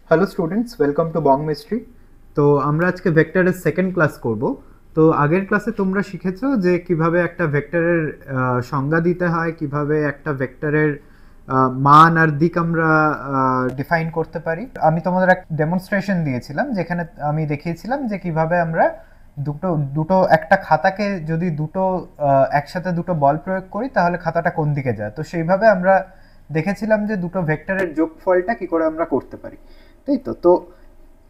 Hello students, welcome to Bong mystery. তো আমরা আজকে ভেক্টরের সেকেন্ড ক্লাস করব। তো আগের ক্লাসে তোমরা শিখেছো যে কিভাবে একটা ভেক্টরের সংজ্ঞা দিতে হয়, কিভাবে একটা ভেক্টরের মান আর দিক আমরা ডিফাইন করতে পারি। আমি তোমাদের এক ডেমনস্ট্রেশন দিয়েছিলাম যেখানে আমি দেখিয়েছিলাম যে কিভাবে আমরা দুটো দুটো একটা খাতাকে যদি একসাথে দুটো বল প্রয়োগ করি তাহলে খাতাটা কোন দিকে যায়। তো সেইভাবে আমরা দেখেছিলাম যে দুটো ভেক্টরের যোগফলটা কি করে আমরা করতে পারি, তাই তো। তো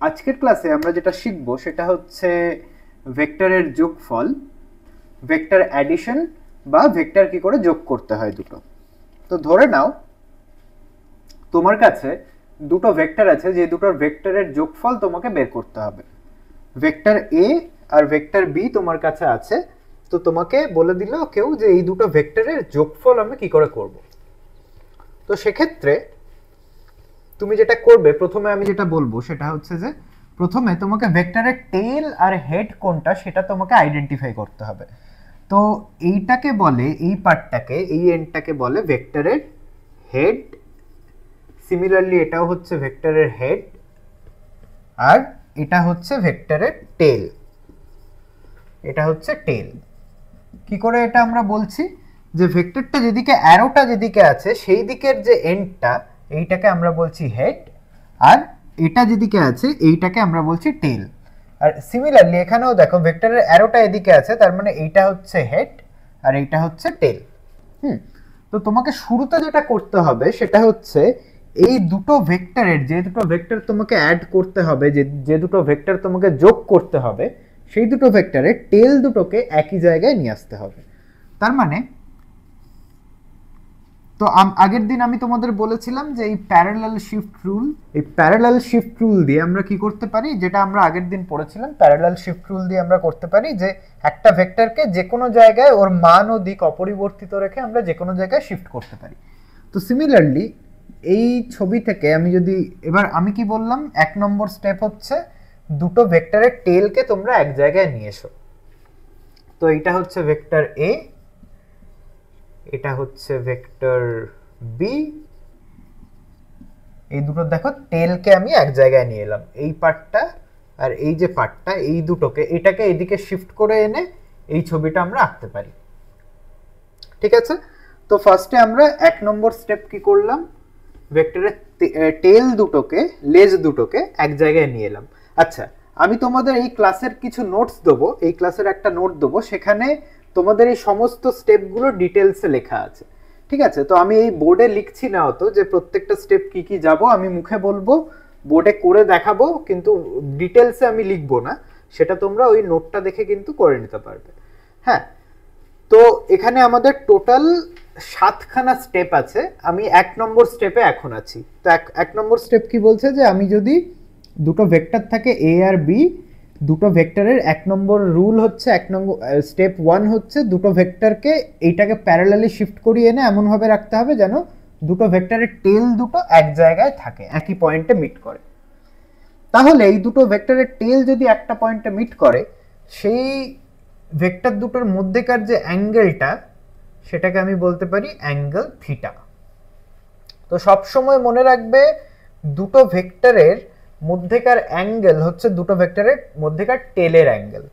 আজকের ক্লাসে আমরা যেটা শিখবো সেটা হচ্ছে ভেক্টরের যোগফল, ভেক্টর অ্যাডিশন বা ভেক্টর কি করে যোগ করতে হয় দুটো। তো ধরে নাও তোমার কাছে দুটো ভেক্টর আছে, যে দুটোর ভেক্টরের যোগফল তোমাকে বের করতে হবে। Vector A R vector B তোমার কাছে আছে। তো তোমাকে বলে দিল কেউ যে এই দুটো ভেক্টরের যোগফল আমি কি করে করব। তো সেক্ষেত্রে তুমি যেটা করবে, প্রথমে আমি যেটা বলবো সেটা হচ্ছে যে প্রথমে তোমাকে ভেক্টরের টেল আর হেড কোনটা সেটা তোমাকে আইডেন্টিফাই করতে হবে। তো এইটাকে বলে, এই পার্টটাকে, এই এন্ডটাকে বলে ভেক্টরের হেড। সিমিলারলি এটাও হচ্ছে ভেক্টরের হেড আর এটা হচ্ছে ভেক্টরের টেল। এটা হচ্ছে টেল। কি করে এটা আমরা বলছি যে ভেক্টরটা যেদিকে অ্যারোটা যেদিকে আছে সেই দিকের যে এন্ডটা, এইটাকে আমরা বলছি হেড, আর এটা যেদিকে আছে এইটাকে আমরা বলছি টেল। আর সিমিলারলি এখানেও দেখো ভেক্টরের অ্যারোটা এদিকে আছে, তার মানে এইটা হচ্ছে হেড আর এইটা হচ্ছে টেল। তো তোমাকে শুরুতে যেটা করতে হবে সেটা হচ্ছে এই দুটো ভেক্টরের, যে দুটো ভেক্টর তোমাকে অ্যাড করতে হবে, যে দুটো ভেক্টর তোমাকে যোগ করতে হবে, সেই দুটো ভেক্টরের টেল দুটোকে একই জায়গায় নিয়ে আসতে হবে। তার মানে তো আগের দিন আমি তোমাদের বলেছিলাম যে এই প্যারালাল শিফট রুল দিয়ে আমরা কি করতে পারি, যেটা আমরা আগের দিন পড়েছিলাম। প্যারালাল শিফট রুল দিয়ে আমরা করতে পারি যে একটা ভেক্টরকে যে কোনো জায়গায় ওর মান ও দিক অপরিবর্তিত রেখে আমরা যে কোনো জায়গায় শিফট করতে পারি। তো সিমিলারলি এই ছবি থেকে আমি যদি, এবার আমি কি বললাম, এক নম্বর স্টেপ হচ্ছে দুটো ভেক্টরের টেলকে তোমরা এক জায়গায় নিয়ে এসো। তো এইটা হচ্ছে ভেক্টর এ, এটা হচ্ছে ভেক্টর বি। এই দুটো দেখো টেলকে আমি এক জায়গায় নিয়ে এলাম, এই পার্টটা আর এই যে পার্টটা, এই দুটোকে, এটাকে এদিকে শিফট করে এনে এই ছবিটা আমরা আঁকতে পারি। ঠিক আছে। তো ফার্স্টে আমরা এক নম্বর স্টেপ কি করলাম, ভেক্টরের টেল দুটোকে, লেজ দুটোকে এক জায়গায় নিয়ে এলাম। আচ্ছা, আমি তোমাদের এই ক্লাসের কিছু নোটস দেবো, এই ক্লাসের একটা নোট দেবো, সেখানে তোমাদের এই সমস্ত স্টেপগুলো ডিটেলসে লেখা আছে। ঠিক আছে। তো আমি এই বোর্ডে লিখছি না অত, যে প্রত্যেকটা স্টেপ কি কি যাব আমি মুখে বলবো, বোর্ডে করে দেখাবো, কিন্তু ডিটেলসে আমি লিখবো না, সেটা তোমরা ওই নোটটা দেখে কিন্তু করে নিতে পারবে। হ্যাঁ। তো এখানে আমাদের টোটাল 7খানা স্টেপ আছে। আমি এক নম্বর স্টেপে এখন আছি। তো এক নম্বর স্টেপ কি বলছে, যে আমি যদি দুটো ভেক্টর থাকে এ আর বি, দুটো ভেক্টরের এক নম্বর রুল হচ্ছে, এক নম্বর স্টেপ 1 হচ্ছে দুটো ভেক্টরকে এইটাকে প্যারালালি শিফট করিয়ে এনে এমনভাবে রাখতে হবে যেন দুটো ভেক্টরের টেল দুটো এক জায়গায় থাকে, একই পয়েন্টে মিট করে। তাহলে এই দুটো ভেক্টরের টেল যদি একটা পয়েন্টে মিট করে, সেই ভেক্টর দুটোর মধ্যেকার যে অ্যাঙ্গেলটা, সেটাকে আমি বলতে পারি অ্যাঙ্গেল থিটা। তো সব সময় মনে রাখবে দুটো ভেক্টরের মধ্যেকার অ্যাঙ্গেল হচ্ছে দুটো ভেক্টরের মধ্যেকার টেলের অ্যাঙ্গেল।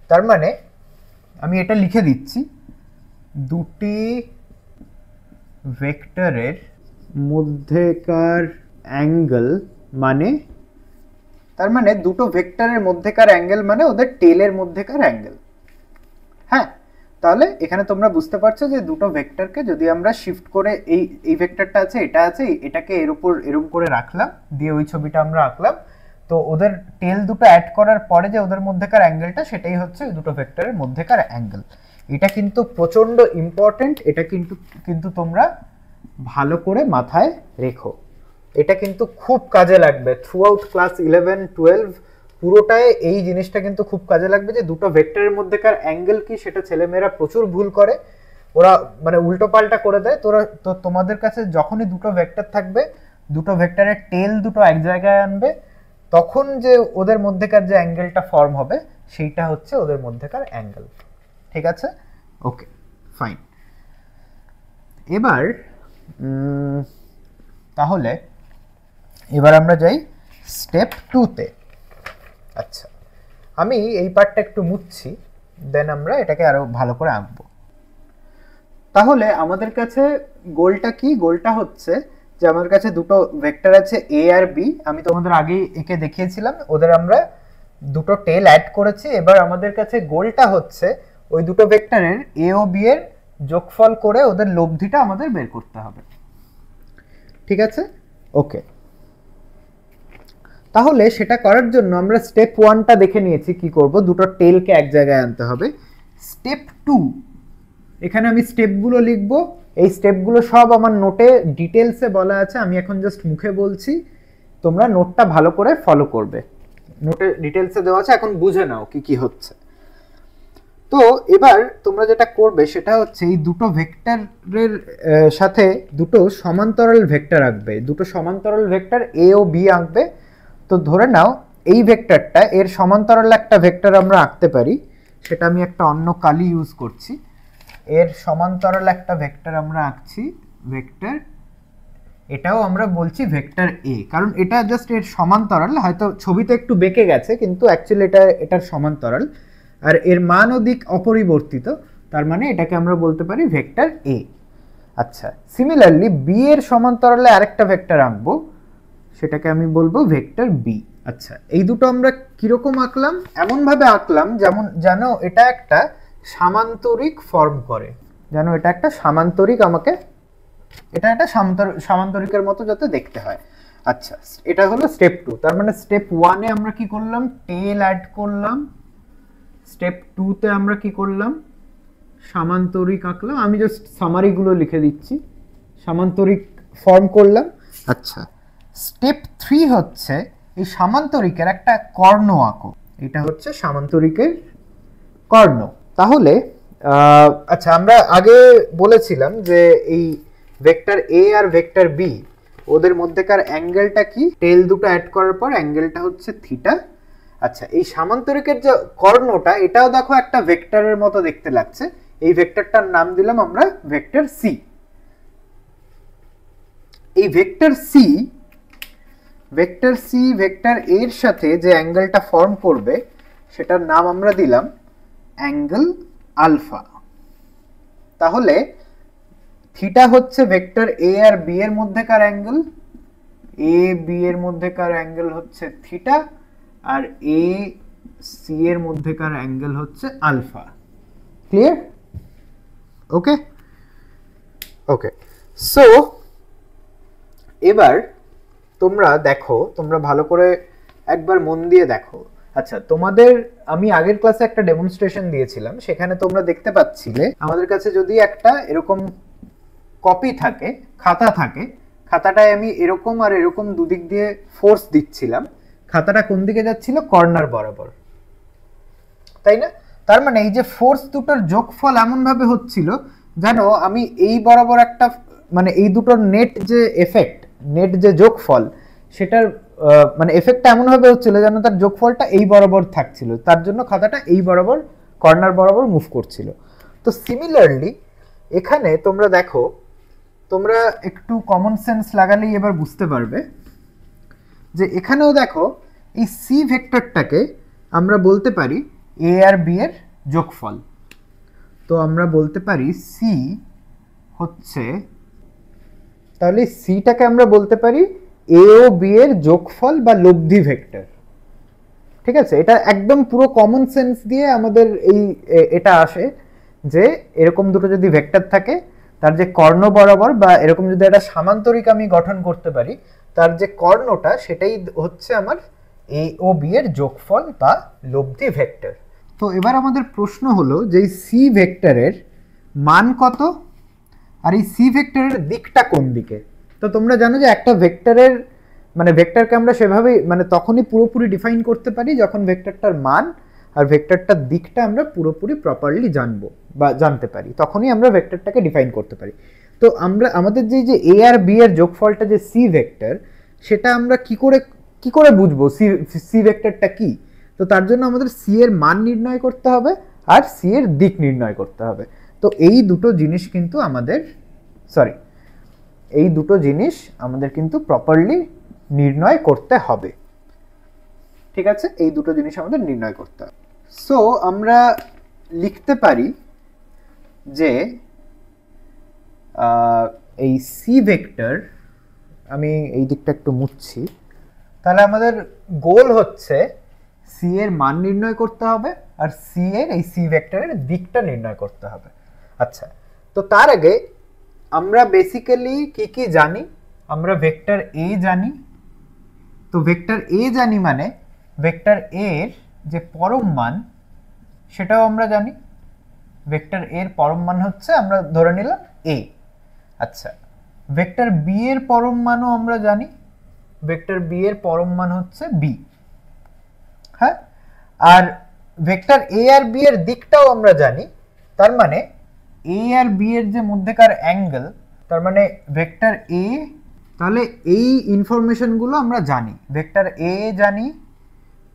তার মানে আমি এটা লিখে দিচ্ছি, দুটি ভেক্টরের মধ্যেকার অ্যাঙ্গেল মানে, তার মানে দুটো ভেক্টরের মধ্যেকার অ্যাঙ্গেল মানে ওদের টেলের মধ্যেকার অ্যাঙ্গেল। হ্যাঁ। তাহলে এখানে তোমরা বুঝতে পারছো যে দুটো ভেক্টরকে যদি আমরা শিফট করে, এই ভেক্টরটা আছে, এটা আছে, এটাকে এর উপর এরকম করে রাখলাম, দিয়ে ওই ছবিটা আমরা আঁকলাম, তো ওদের টেল দুটো অ্যাড করার পরে যে ওদের মধ্যেকার অ্যাঙ্গেলটা, সেটাই হচ্ছে দুটো ভেক্টরের মধ্যেকার অ্যাঙ্গেল। এটা কিন্তু প্রচন্ড ইম্পর্টেন্ট, এটা কিন্তু কিন্তু তোমরা ভালো করে মাথায় রেখো। এটা কিন্তু খুব কাজে লাগবে থ্রু আউট ক্লাস 11-12 পুরোটায়। এই জিনিসটা কিন্তু খুব কাজে লাগবে যে দুটো ভেক্টরের মধ্যেকার অ্যাঙ্গেল কি, সেটা ছেলেমেয়েরা প্রচুর ভুল করে, ওরা মানে উল্টো পাল্টা করে দেয়। তো তোমাদের কাছে যখনই দুটো ভেক্টর থাকবে, দুটো ভেক্টরের টেল দুটো এক জায়গায় আনবে, তখন যে ওদের মধ্যেকার যে অ্যাঙ্গেলটা ফর্ম হবে, সেইটা হচ্ছে ওদের মধ্যেকার অ্যাঙ্গেল। ঠিক আছে, ওকে, ফাইন। এবার তাহলে এবার আমরা যাই স্টেপ 2 তে। আচ্ছা, আমি এই পার্টটা একটু মুছছি, দেন আমরা এটাকে আরো ভালো করে আঁকবো। তাহলে আমাদের কাছে গোলটা কি? গোলটা হচ্ছে যে আমার কাছে দুটো ভেক্টর আছে a আর b, আমি তোমাদের আগেই একে দেখিয়েছিলাম, ওদের আমরা দুটো টেল অ্যাড করেছি। এবার আমাদের কাছে গোলটা হচ্ছে ওই দুটো ভেক্টরের a ও b এর যোগফল করে ওদের লব্ধিটা আমাদের বের করতে হবে। ঠিক আছে, ওকে। তাহলে সেটা করার জন্য আমরা স্টেপ 1টা দেখে নিয়েছি কি করব, দুটো টেলকে এক জায়গায় আনতে হবে। স্টেপ 2, এখানে আমি স্টেপগুলো লিখব। এই স্টেপগুলো সব আমার নোটে ডিটেলসে বলা আছে, আমি এখন জাস্ট মুখে বলছি, তোমরা নোটটা ভালো করে ফলো করবে। নোটে ডিটেলসে দেওয়া আছে, এখন বুঝে নাও কি কি হচ্ছে। তো এবার তোমরা যেটা করবে সেটা হচ্ছে এই দুটো ভেক্টরের সাথে দুটো সমান্তরাল ভেক্টর আঁকবে, দুটো সমান্তরাল ভেক্টর a ও b আঁকবে। তো ধরে নাও এই ভেক্টরটা এর সমান্তরাল একটা ভেক্টর আমরা আঁকতে পারি, সেটা আমি একটা অন্য কালি ইউজ করছি। এর সমান্তরাল একটা ভেক্টর আমরা আঁকছি, ভেক্টর, এটাও আমরা বলছি ভেক্টর a, কারণ এটা জাস্ট এর সমান্তরাল। হয়তো ছবিতে একটু বেঁকে গেছে কিন্তু অ্যাকচুয়ালি এটার সমান্তরাল, আর এর মান ও দিক অপরিবর্তিত, তার মানে এটাকে আমরা বলতে পারি ভেক্টর a। আচ্ছা, সিমিলারলি b এর সমান্তরালে আরেকটা ভেক্টর আঁকবো, সেটাকে আমি বলবো ভেক্টর b। আচ্ছা, এই দুটো আমরা কিরকম আঁকলাম? এমন ভাবে আঁকলাম যেমন জানো এটা একটা সামান্তরিক ফর্ম করে, জানো এটা একটা সামান্তরিক, আমাকে এটা একটা সামান্তরিকের মতো যাতে দেখতে হয়। আচ্ছা, এটা হলো স্টেপ 2। তার মানে স্টেপ 1 এ আমরা কি করলাম? টেল অ্যাড করলাম। স্টেপ 2 তে আমরা কি করলাম? সামান্তরিক আঁকলাম। আমি জাস্ট সামারিগুলো লিখে দিচ্ছি, সামান্তরিক ফর্ম করলাম। আচ্ছা, স্টেপ 3 হচ্ছে এই সামান্তরিকের একটা কর্ণ আঁকো। এটা হচ্ছে সামান্তরিকের কর্ণ। তাহলে আচ্ছা, আমরা আগে বলেছিলাম যে এই ভেক্টর a আর ভেক্টর b ওদের মধ্যেকার অ্যাঙ্গেলটা কি? টেল দুটো অ্যাড করার পর অ্যাঙ্গেলটা হচ্ছে থিটা। আচ্ছা, এই সামান্তরিকের যে কর্ণটা, এটাও দেখো একটা ভেক্টরের মতো দেখতে লাগছে। এই ভেক্টরটার নাম দিলাম আমরা ভেক্টর c। এই ভেক্টর c ভেক্টর এর সাথে যে অ্যাঙ্গেলটা ফর্ম করবে সেটার নাম আমরা দিলাম অ্যাঙ্গেল আলফা। তাহলে থিটা হচ্ছে ভেক্টর a আর b এর মধ্যেকার অ্যাঙ্গেল, a b এর মধ্যেকার অ্যাঙ্গেল হচ্ছে থিটা, আর a c এর মধ্যেকার অ্যাঙ্গেল হচ্ছে আলফা। ক্লিয়ার? ওকে ওকে। সো এবার তোমরা দেখো, তোমরা ভালো করে একবার মন দিয়ে দেখো। আচ্ছা, তোমাদের আমি আগের ক্লাসে একটা ডেমনস্ট্রেশন দিয়েছিলাম, সেখানে তোমরা দেখতে পাচ্ছিলে আমাদের কাছে যদি একটা এরকম কপি থাকে, খাতা থাকে, খাতাটায় আমি এরকম আর এরকম দুদিক দিয়ে ফোর্স দিচ্ছিলাম, খাতাটা কোন দিকে যাচ্ছিল? কর্নার বরাবর, তাই না? তার মানে এই যে ফোর্স দুটোর যোগফল এমন ভাবে হচ্ছিল জানো, আমি এই বরাবর একটা, মানে এই দুটোর নেট যে এফেক্ট, নেট যে যোগফল, সেটার মানে এফেক্টটা এমন ভাবে হচ্ছিল যেন তার যোগফলটা এই বরাবর থাকছিল, তার জন্য খাতাটা এই বরাবর কর্নার বরাবর মুভ করছিল। তো সিমিলারলি এখানে তোমরা দেখো, তোমরা একটু কমন সেন্স লাগালেই এবার বুঝতে পারবে যে এখানেও দেখো এই সি ভেক্টরটাকে আমরা বলতে পারি এ আর বি এর যোগফল। তো আমরা বলতে পারি সি হচ্ছে, তাহলে সিটাকে আমরা বলতে পারি এ ও বি এর যোগফল বা লব্ধি ভেক্টর। ঠিক আছে, এটা একদম পুরো কমন সেন্স দিয়ে আমাদের এটা আসে যে এরকম দুটো যদি ভেক্টর থাকে, তার যে কর্ণ বরাবর, বা এরকম যদি একটা সামান্তরিক আমি গঠন করতে পারি, তার যে কর্ণটা সেটাই হচ্ছে আমার এ ও বি এর যোগফল বা লব্ধি ভেক্টর। তো এবার আমাদের প্রশ্ন হলো যে এই সি ভেক্টরের মান কত, আর এই সি ভেক্টরের দিকটা কোন দিকে? তো তোমরা জানো যে একটা ভেক্টরের মানে ভেক্টরকে আমরা সেভাবেই মানে তখনই পুরোপুরি ডিফাইন করতে পারি যখন ভেক্টরটার মান আর ভেক্টরটার দিকটা আমরা পুরোপুরি প্রপারলি জানবো বা জানতে পারি, তখনই আমরা ভেক্টরটাকে ডিফাইন করতে পারি। তো আমরা আমাদের যে এ আর বি এর যোগফলটা যে সি ভেক্টর, সেটা আমরা কি করে বুঝবো সি ভেক্টরটা কি? তো তার জন্য আমাদের সি এর মান নির্ণয় করতে হবে আর সি এর দিক নির্ণয় করতে হবে। তো এই দুটো জিনিস কিন্তু আমাদের কিন্তু প্রপারলি নির্ণয় করতে হবে। ঠিক আছে, এই দুটো জিনিস আমাদের নির্ণয় করতে হবে। সো আমরা লিখতে পারি যে এই সি ভেক্টর, আমি এই দিকটা একটু মুছছি, তাহলে আমাদের গোল হচ্ছে সি এর মান নির্ণয় করতে হবে আর সি এর এই সি ভেক্টরের দিকটা নির্ণয় করতে হবে। আচ্ছা, তো তার আগে আমরা বেসিক্যালি কি কি জানি? আমরা ভেক্টর এ জানি। তো ভেক্টর এ জানি মানে ভেক্টর এর যে পরম মান সেটাও আমরা জানি। ভেক্টর এর পরম মান হচ্ছে, আমরা ধরে নিলাম এ। আচ্ছা, ভেক্টর বি এর পরম মানও আমরা জানি। ভেক্টর বি এর পরম মান হচ্ছে বি। হ্যাঁ, আর ভেক্টর এ আর বি এর দিকটাও আমরা জানি। তার মানে এ আর বি এর যে মধ্যেকার অ্যাঙ্গেল, তার মানে ভেক্টর এ, তাহলে এই ইনফরমেশনগুলো আমরা জানি। ভেক্টর এ জানি,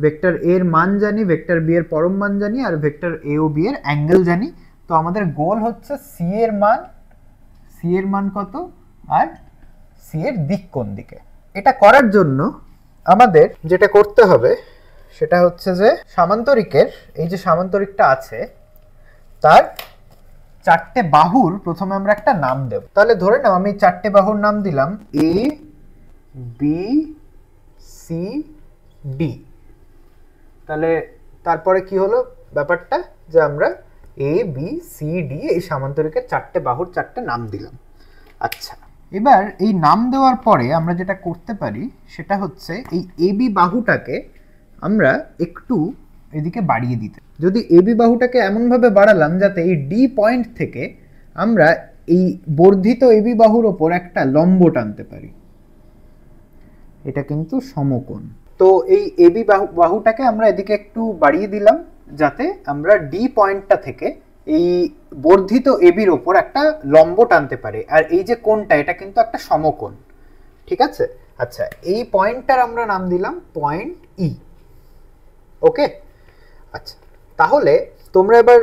ভেক্টর এর মান জানি, ভেক্টর বি এর পরম মান জানি, আর ভেক্টর এ ও বি এর অ্যাঙ্গেল জানি। তো আমাদের গোল হচ্ছে সি এর মান কত আর সি এর দিক কোন দিকে। এটা করার জন্য আমাদের যেটা করতে হবে সেটা হচ্ছে যে সামান্তরিকের এই যে সামান্তরিকটা আছে তার চারটে বাহুর প্রথমে আমরা একটা নাম দেব। তাহলে ধরে নাও আমি চারটে বাহুর নাম দিলাম এ, বি, সি, ডি। তাহলে তারপরে কি হলো ব্যাপারটা, যে আমরা এ, বি, সি, ডি এই সামান্তরিকের চারটে বাহুর চারটে নাম দিলাম। আচ্ছা, এবার এই নাম দেওয়ার পরে আমরা যেটা করতে পারি সেটা হচ্ছে এই এ বি বাহুটাকে আমরা একটু এদিকে বাড়িয়ে দিতে। যদি এ বি বাহুটাকে এমনভাবে বাড়ালাম যাতে এই ডি পয়েন্ট থেকে আমরা এই বর্ধিত এ বি বাহুর ওপর একটা লম্ব টানতে পারি, এটা কিন্তু সমকোণ। তো এই এ বি বাহুটাকে আমরা এদিকে একটু বাড়িয়ে দিলাম যাতে আমরা ডি পয়েন্টটা থেকে এই বর্ধিত এ বির ওপর একটা লম্ব টানতে পারি। আর এই যে কোণটা, এটা কিন্তু একটা সমকোণ, ঠিক আছে। আচ্ছা, এই পয়েন্টটার আমরা নাম দিলাম পয়েন্ট ই। ওকে, আচ্ছা, তাহলে তোমরা এবার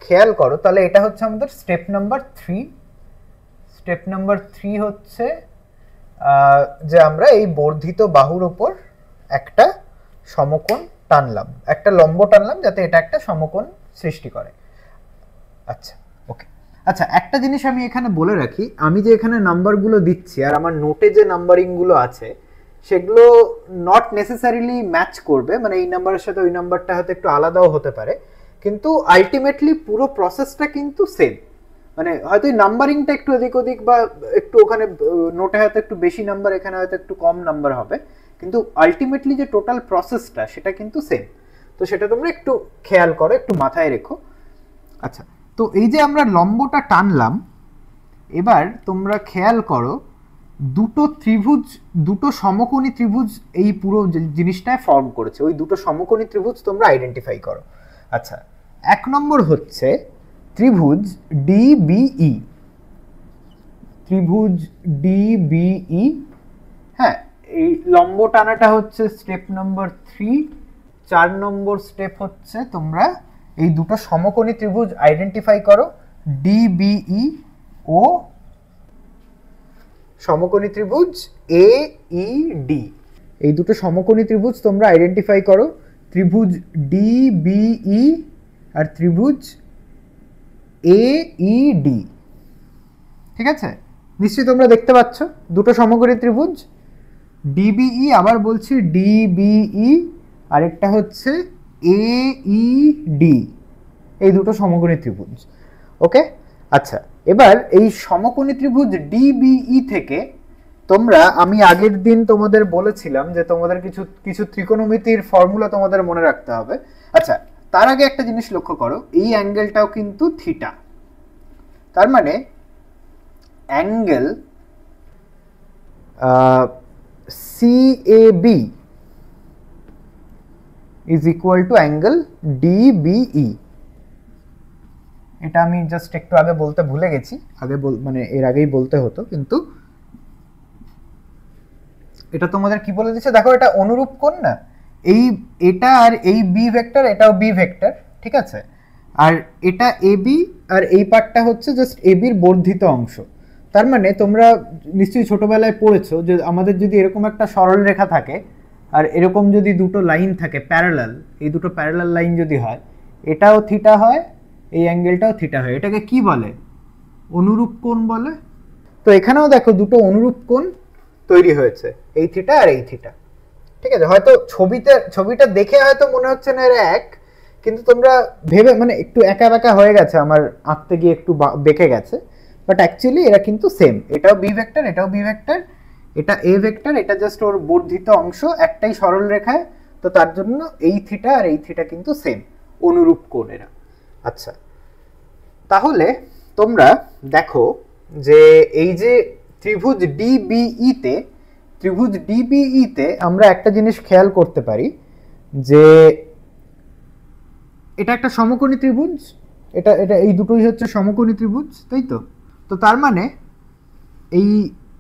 খেয়াল করো, তাহলে এটা হচ্ছে আমাদের স্টেপ নাম্বার 3। স্টেপ নাম্বার 3 হচ্ছে যে আমরা এই বর্ধিত বাহুর ওপর একটা সমকোণ টানলাম, একটা লম্ব টানলাম যাতে এটা একটা সমকোণ সৃষ্টি করে। আচ্ছা, ওকে। আচ্ছা, একটা জিনিস আমি এখানে বলে রাখি, আমি যে এখানে নাম্বারগুলো দিচ্ছি আর আমার নোটে যে নাম্বারিংগুলো আছে সেগুলো নট নেসেসারিলি ম্যাচ করবে, মানে এই নাম্বারের সাথে ওই নাম্বারটা হয়তো একটু আলাদাও হতে পারে, কিন্তু আলটিমেটলি পুরো প্রসেসটা কিন্তু সেম। মানে হয়তো এই নাম্বারিংটা একটু এদিক ওদিক বা একটু ওখানে নোটে হয়তো একটু বেশি নাম্বার, এখানে হয়তো একটু কম নাম্বার হবে, কিন্তু আলটিমেটলি যে টোটাল প্রসেসটা সেটা কিন্তু সেম। তো সেটা তোমরা একটু খেয়াল করো, একটু মাথায় রেখো। আচ্ছা, তো এই যে আমরা লম্বটা টানলাম, এবার তোমরা খেয়াল করো দুটো সমকোণী ত্রিভুজ এই পুরো জিনিসটায় ফর্ম করেছে। ওই দুটো সমকোণী ত্রিভুজ তোমরা আইডেন্টিফাই করো। আচ্ছা, এক নম্বর হচ্ছে ত্রিভুজ ডিবিই। ত্রিভুজ ডিবিই, হ্যাঁ, এই লম্ব টানাটা হচ্ছে স্টেপ নাম্বার 3। 4 নম্বর স্টেপ হচ্ছে তোমরা এই দুটো সমকোণী ত্রিভুজ আইডেন্টিফাই করো, ডিবিই ও সমকোণী ত্রিভুজ AED। এই দুটো সমকোণী ত্রিভুজ তোমরা আইডেন্টিফাই করো, ত্রিভুজ ডিবিই আর ত্রিভুজ AED। ঠিক আছে, নিশ্চয়ই তোমরা দেখতে পাচ্ছ দুটো সমকোণী ত্রিভুজ ডিবিই, আবার বলছি ডিবিই, আরেকটা হচ্ছে AED। এই দুটো সমকোণী ত্রিভুজ। ওকে, আচ্ছা, এবার এই সমকোণী ত্রিভুজ ডিবিই থেকে তোমরা, আমি আগের দিন তোমাদের বলেছিলাম যে তোমাদের কিছু ত্রিকোণমিতির ফর্মুলা তোমাদের মনে রাখতে হবে। আচ্ছা, তার আগে একটা জিনিস লক্ষ্য করো, এই অ্যাঙ্গেলটাও কিন্তু থিটা। তার মানে angle CAB is equal to angle DBE। এটা আমি জাস্ট একটু আগে বলতে ভুলে গেছি, মানে এর আগেই বলতে হতো, কিন্তু এটা তোমাদের কি বলে দিচ্ছে দেখো, এটা অনুরূপ কোণ না, এটা আর এই বি ভেক্টর, এটাও বি ভেক্টর, ঠিক আছে। আর এটা এবি, আর এই পার্টটা হচ্ছে জাস্ট এবির বর্ধিত অংশ। তার মানে তোমরা নিশ্চয়ই ছোটবেলায় পড়েছো যে আমাদের যদি এরকম একটা সরল রেখা থাকে, আর এরকম যদি দুটো লাইন থাকে প্যারালাল, এই দুটো প্যারালাল লাইন যদি হয়, এটাও থিটা হয়, এই অ্যাঙ্গেলটাও থিটা হয়, এটাকে কি বলে? অনুরূপ কোণ বলে। তো এখানেও দেখো দুটো অনুরূপ কোণ তৈরি হয়েছে, এই থিটা আর এই থিটা। ঠিক আছে, হয়তো ছবিটা দেখে হয়তো মনে হচ্ছে না এরা এক, কিন্তু তোমরা ভেবে মানে একটু একা বেঁকা হয়ে গেছে, আমার আঁকতে গিয়ে একটু বেঁকে গেছে, বাট অ্যাকচুয়ালি এরা কিন্তু সেম। এটাও বি ভেক্টর, এটাও বি ভেক্টর, এটা এ ভেক্টর, এটা জাস্ট ওর বর্ধিত অংশ একটাই সরল রেখায়, তো তার জন্য এই থিটা আর এই থিটা কিন্তু সেম, অনুরূপ কোণ এরা। আচ্ছা, তাহলে তোমরা দেখো যে এই যে ত্রিভুজ ডিবিই তে আমরা একটা জিনিস খেয়াল করতে পারি যে এটা একটা সমকোণী ত্রিভুজ, এটা এটা এই দুটোই হচ্ছে সমকোণী ত্রিভুজ, তাই তো? তো তার মানে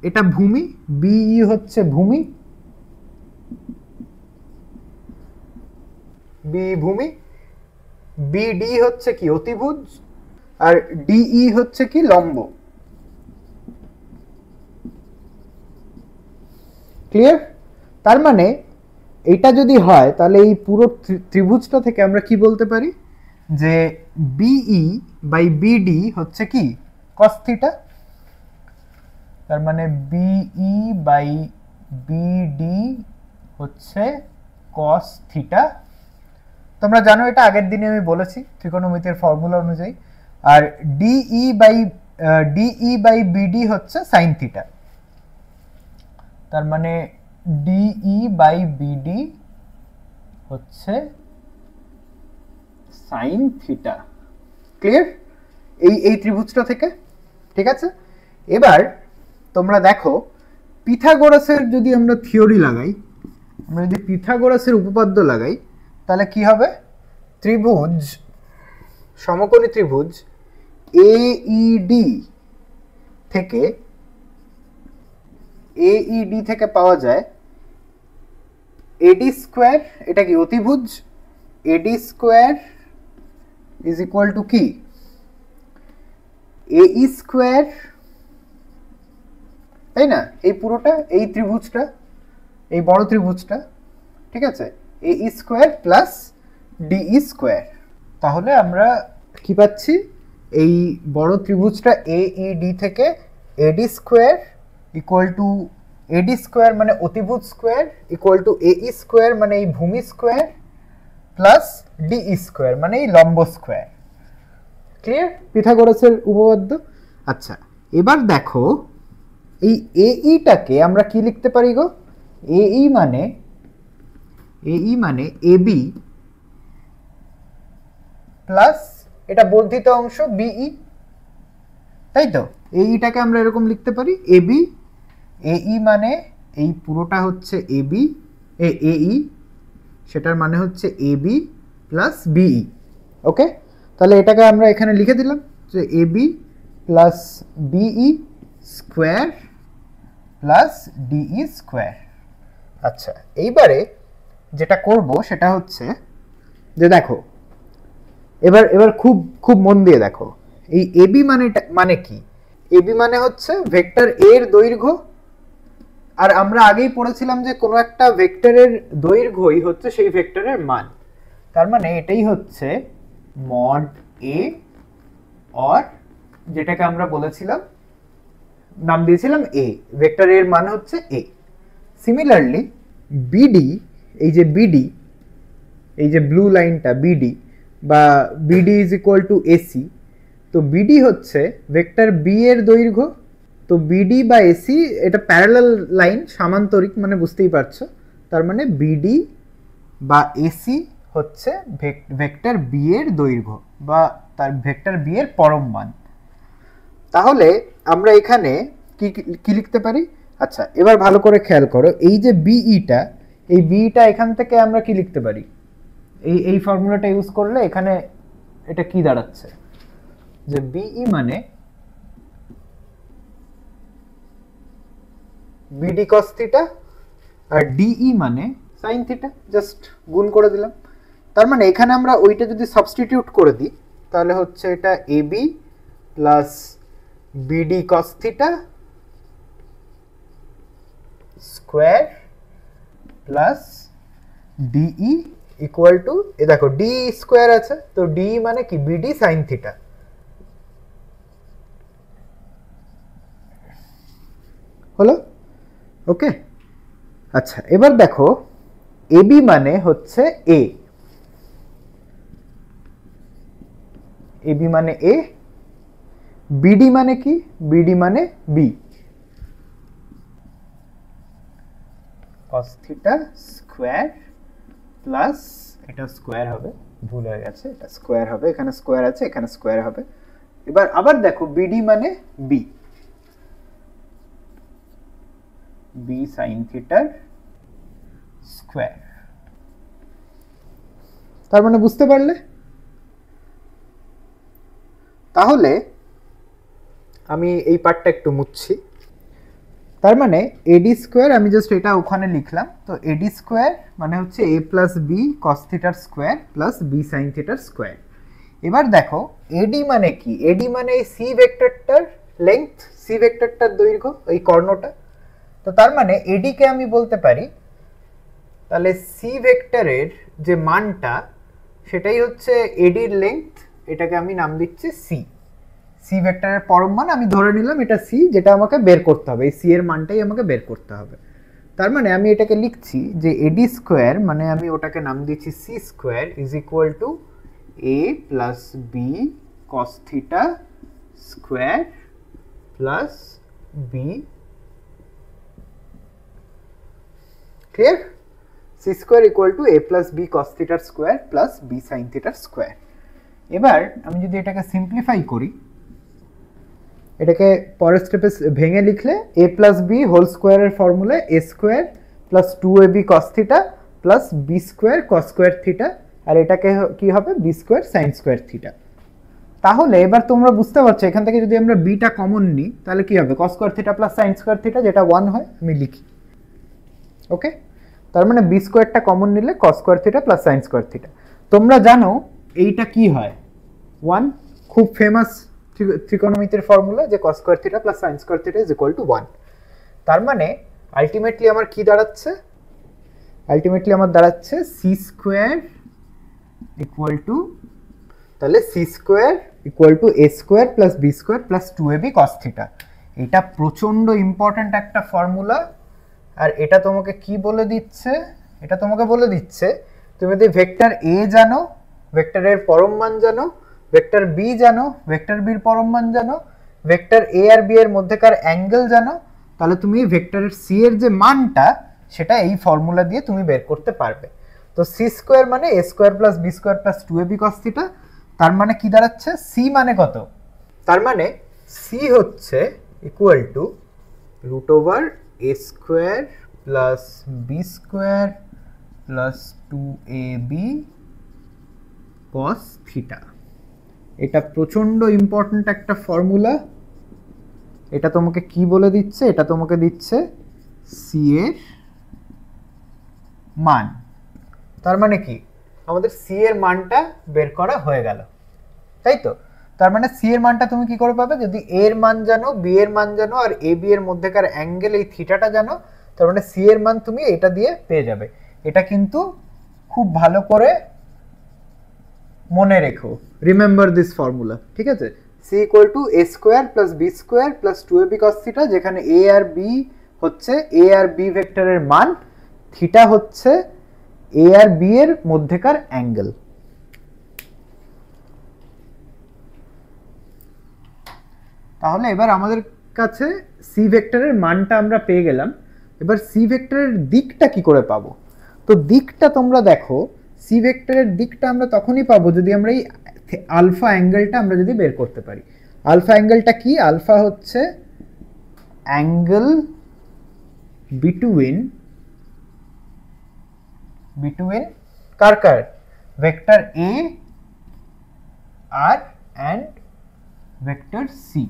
এটা ভূমি, বিই হচ্ছে ভূমি, বিডি হচ্ছে কি অতিভুজ, আর ডিই হচ্ছে কি লম্ব। ক্লিয়ার? তার মানে এটা যদি হয় তাহলে এই পুরো ত্রিভুজটা থেকে আমরা কি বলতে পারি যে বিই বাই বিডি হচ্ছে কি cos থিটা। তার মানে বিই বাই বিডি হচ্ছে cos থিটা। তোমরা জানো এটা আগের দিনে আমি বলেছি ত্রিকোণমিতির ফর্মুলা অনুযায়ী। আর ডিই বাই বিডি হচ্ছে sin থিটা। তার মানে ডিই বাই বিডি হচ্ছে sin থিটা। ক্লিয়ার এই ত্রিভুজটা থেকে? ঠিক আছে, এবার তোমরা দেখো পিথাগোরাসের যদি আমরা থিওরি লাগাই, আমরা যদি পিথাগোরাসের উপপাদ্য লাগাই, তাহলে কি হবে? ত্রিভুজ, সমকোণী ত্রিভুজ AED থেকে পাওয়া যায় AD স্কয়ার, এটা কি অতিভুজ, AD square is equal two কি AE স্কয়ার, তাই না? এই পুরোটা, এই ত্রিভুজটা, এই বড় ত্রিভুজটা, ঠিক আছে, AE square plus DE square. তাহলে আমরা কি পাচ্ছি? এই বড় ত্রিভুজটা AED থেকে AD square equal two AD square মানে অতিভুজ square equal two AE square মানে এই ভূমি স্কয়ার প্লাস DE স্কয়ার মানে এই লম্ব স্কয়ার। ক্লিয়ার পিথাগোরাসের উপপাদ্য? আচ্ছা, এবার দেখো এই AEটাকে আমরা কি লিখতে পারি গো? AE মানে AB প্লাস এটা বর্ধিত অংশ BE, তাই তো? AEটাকে আমরা এরকম লিখতে পারি AB, AE মানে এই পুরোটা হচ্ছে AB, AE সেটার মানে হচ্ছে AB প্লাস BE। ওকে, তাহলে এটাকে আমরা এখানে লিখে দিলাম যে AB plus BE square plus DE square. আচ্ছা, এইবারে যেটা করব সেটা হচ্ছে যে দেখো এবার খুব খুব মন দিয়ে দেখো, এই AB মানে কি? AB মানে হচ্ছে ভেক্টর A এর দৈর্ঘ্য। আর আমরা আগেই পড়েছিলাম যে কোনো একটা ভেক্টরের দৈর্ঘ্যই হচ্ছে সেই ভেক্টরের মান। তার মানে এটাই হচ্ছে মড A, অর যেটাকে আমরা বলেছিলাম, নাম দিয়েছিলাম A, ভেক্টর এর মান হচ্ছে A। সিমিলারলি BD, এই যে BD, এই যে ব্লু লাইনটা BD বা BD is equal two AC, তো BD হচ্ছে ভেক্টর B এর দৈর্ঘ্য। তো BD বা AC এটা প্যারালাল লাইন, সামান্তরিক, মানে বুঝতেই পারছো। তার মানে BD বা AC হচ্ছে ভেক্টর B এর দৈর্ঘ্য বা তার ভেক্টর B এর পরম মান। তাহলে আমরা এখানে কি লিখতে পারি? আচ্ছা, এবার ভালো করে খেয়াল করো, এই যে BEটা, এই BEটা এখান থেকে আমরা কি লিখতে পারি? এই ফর্মুলাটা ইউজ করলে এখানে এটা কি দাঁড়াচ্ছে যে BE মানে BD cos থিটা আর DE মানে sin থিটা, জাস্ট গুণ করে দিলাম। তার মানে এখানে আমরা ওইটা যদি সাবস্টিটিউট করে দিই তাহলে হচ্ছে এটা AB plus BD cos theta square plus DE equal to, A দেখো ডি স্কোয়ার আছে, তো ডি মানে কি বিডি সাইন থিটা। হলো? ওকে, আচ্ছা এবার দেখো এবি মানে হচ্ছে এ, এবি মানে এ, বিডি মানে কি, বিডি মানে B, cos theta square plus, এটা স্কোয়ার হবে, ভুল হয়ে গেছে, এটা স্কোয়ার হবে, এখানে স্কোয়ার আছে, এখানে স্কোয়ার হবে। এবার আবার দেখো বিডি মানে বি, বি সাইন থিটার স্কোয়ার। তার মানে বুঝতে পারলে? তাহলে আমি এই পার্টটা একটু মুছছি। তার মানে এডি স্কোয়ার, আমি জাস্ট এটা ওখানে লিখলাম, তো এডি স্কোয়ার মানে হচ্ছে এ প্লাস বি কস থিটার স্কোয়ার প্লাস বি সাইন থিটার স্কোয়ার। এবার দেখো এডি মানে কি, এডি মানে এই সি ভেক্টরটার লেংথ, সি ভেক্টরটার দৈর্ঘ্য, এই কর্ণটা। তো তার মানে এডিকে আমি বলতে পারি, তাহলে সি ভেক্টরের যে মানটা সেটাই হচ্ছে এডির লেংথ, এটাকে আমি নাম দিচ্ছি সি। সি ভেক্টরের পরম মান আমি ধরে নিলাম এটা সি, যেটা আমাকে বের করতে হবে, এই সি এর মানটাই আমাকে বের করতে হবে। তার মানে আমি এটাকে লিখছি যে এডি স্কোয়ার মানে আমি ওটাকে নাম দিচ্ছি C square is equal to A plus B cos theta square plus B, clear? C square equal to A plus B cos থিটার স্কোয়ার প্লাস বি সাইন থিটার স্কোয়ার। এবার আমি যদি এটাকে সিম্পলিফাই করি, এটাকে পরের স্টেপে ভেঙে লিখলে এ প্লাস বি হোল স্কোয়ারের formula A square plus two A B cos theta plus B square cos square theta, আর এটাকে কি হবে B square sine square theta. তাহলে এবার তোমরা বুঝতে পারছো এখান থেকে যদি আমরা বিটা কমন নিই তাহলে কি হবে, কস square theta plus sign square theta, যেটা 1 হয় আমি লিখি। ওকে, তার মানে বি স্কোয়ারটা কমন নিলে কস square theta plus sign square theta. তোমরা জানো এইটা কি হয়, 1, খুব ফেমাস ত্রিকোণমিতির ফর্মুলা যে cos square theta plus sin square theta is equal two 1। তার মানে আলটিমেটলি আমার কি দাঁড়াচ্ছে, আলটিমেটলি আমার দাঁড়াচ্ছে সি স্কয়ার ইকুয়াল টু, তাহলে C square equal to A square plus B square plus 2ab cos theta. এটা প্রচন্ড ইম্পর্ট্যান্ট একটা ফর্মুলা, আর এটা তোমাকে কি বলে দিচ্ছে, এটা তোমাকে বলে দিচ্ছে তুমি যদি ভেক্টর এ জানো, ভেক্টরের পরম মান জানো, ভেক্টর বি জানো, ভেক্টর বির পরম মান জানো, ভেক্টর এ আর বি এর মধ্যেকার অ্যাঙ্গেল জানো, তাহলে তুমি ভেক্টরের সি এর যে মানটা সেটা এই ফর্মুলা দিয়ে তুমি বের করতে পারবে। তো সি স্কোয়ার মানে A square plus B square plus 2ab cos theta. তার মানে কি দাঁড়াচ্ছে, সি মানে কত, তার মানে সি হচ্ছে equal to root over A square plus B square plus 2ab cos theta. এটা প্রচন্ড ইম্পর্ট্যান্ট একটা ফর্মুলা। এটা তোমাকে কি বলে দিচ্ছে, এটা তোমাকে দিচ্ছে সি এর মান। তার মানে কি আমাদের সি এর মানটা বের করা হয়ে গেল, তাই তো? তার মানে সি এর মানটা তুমি কি করে পাবে, যদি এ এর মান জানো, বি এর মান জানো, আর এ বি এর মধ্যেকার অ্যাঙ্গেল এই থিটাটা জানো, তার মানে সি এর মান তুমি এটা দিয়ে পেয়ে যাবে। এটা কিন্তু খুব ভালো করে মনে রেখো, রিমেম্বার দিস ফর্মুলা, ঠিক আছে? C equal to A square plus B square plus 2ab cos theta, যেখানে এ আর বি হচ্ছে এ আর বি ভেক্টরের মান, থিটা হচ্ছে এ আর বি এর মধ্যেকার অ্যাঙ্গেল। তাহলে এবার আমাদের কাছে সি ভেক্টরের মানটা আমরা পেয়ে গেলাম। এবার সি ভেক্টরের দিকটা কি করে পাবো? তো দিকটা তোমরা দেখো, সি ভেক্টরের দিকটা আমরা তখনই পাবো যদি আমরা এই আলফা অ্যাঙ্গেলটা আমরা যদি বের করতে পারি। আলফা অ্যাঙ্গেলটা কি, আলফা হচ্ছে অ্যাঙ্গেল বিটুইন কার কার, ভেক্টর এ আর অ্যান্ড ভেক্টর সি।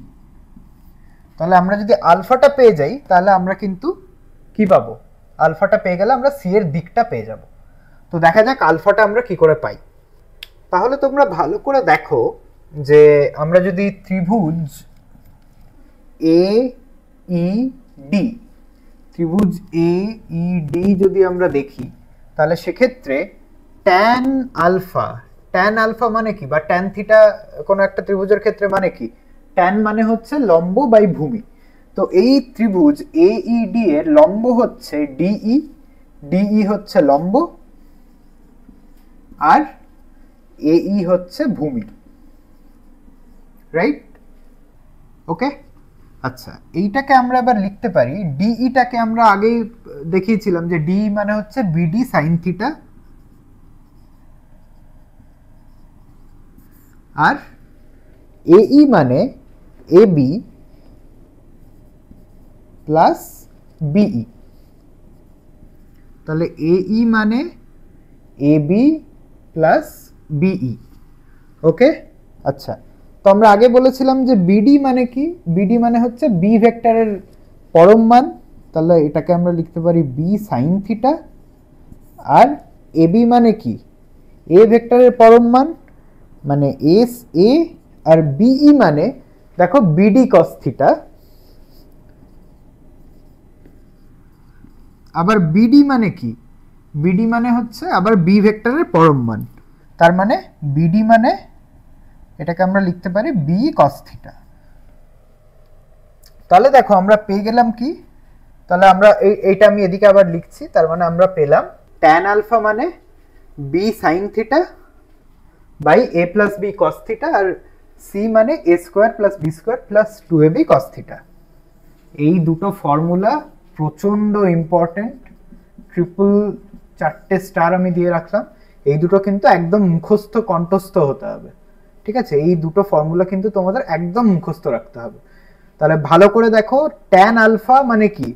তাহলে আমরা যদি আলফাটা পেয়ে যাই তাহলে আমরা কিন্তু কি পাবো, আলফাটা পেয়ে গেলে আমরা সি এর দিকটা পেয়ে যাব। তো দেখা যাক আলফাটা আমরা কি করে পাই। তাহলে তোমরা ভালো করে দেখো যে আমরা যদি ত্রিভুজ এ ই ডি, ত্রিভুজ এ ই ডি যদি আমরা দেখি, তাহলে সেক্ষেত্রে ট্যান আলফা, ট্যান আলফা মানে কি, বা ট্যান থিটা কোনো একটা ত্রিভুজের ক্ষেত্রে মানে কি, ট্যান মানে হচ্ছে লম্ব বাই ভূমি। তো এই ত্রিভুজ এইডি এর লম্ব হচ্ছে ডিই, ডিই হচ্ছে লম্ব আর এই হচ্ছে ভূমি, রাইট? ওকে, আচ্ছা এইটাকে আমরা আবার লিখতে পারি, ডিইটাকে আমরা আগেই দেখিয়েছিলাম যে ডিই মানে হচ্ছে বিডি সাইন থিটা, আর এই মানে এবি প্লাস বিই। তাহলে এই মানে এবি প্লাস বিই। ওকে, আচ্ছা তো আমরা আগে বলেছিলাম যে বিডি মানে কি, বিডি মানে হচ্ছে বি ভেক্টরের পরম মান, তাহলে এটাকে আমরা লিখতে পারি বি সাইন থিটা। আর এবি মানে কি, এ ভেক্টরের পরম মান, মানে এস এ, আর বিই মানে দেখো বিডি কস থিটা। আবার বিডি মানে কি, বিডি মানে হচ্ছে আবার বি ভেক্টরের পরম মান, তার মানে বিডি মানে এটাকে আমরা লিখতে পারি বি কস থিটা। তাহলে দেখো আমরা পেয়ে গেলাম কি, তাহলে আমরা এইটা আমি এদিকে আবার লিখছি, তার মানে আমরা পেলাম ট্যান আলফা মানে B sine theta by A plus B cos theta, আর সি মানে A square plus B square plus 2ab cos theta. এই দুটো ফর্মুলা প্রচন্ড ইম্পর্টেন্ট, ট্রিপল 4টে স্টার আমি দিয়ে রাখলাম। এই দুটো কিন্তু একদম মুখস্থ কণ্ঠস্থ হতে হবে, ঠিক আছে? এই দুটো ফর্মুলা কিন্তু তোমাদের একদম মুখস্থ রাখতে হবে। তাহলে ভালো করে দেখো, ট্যান আলফা মানে কি,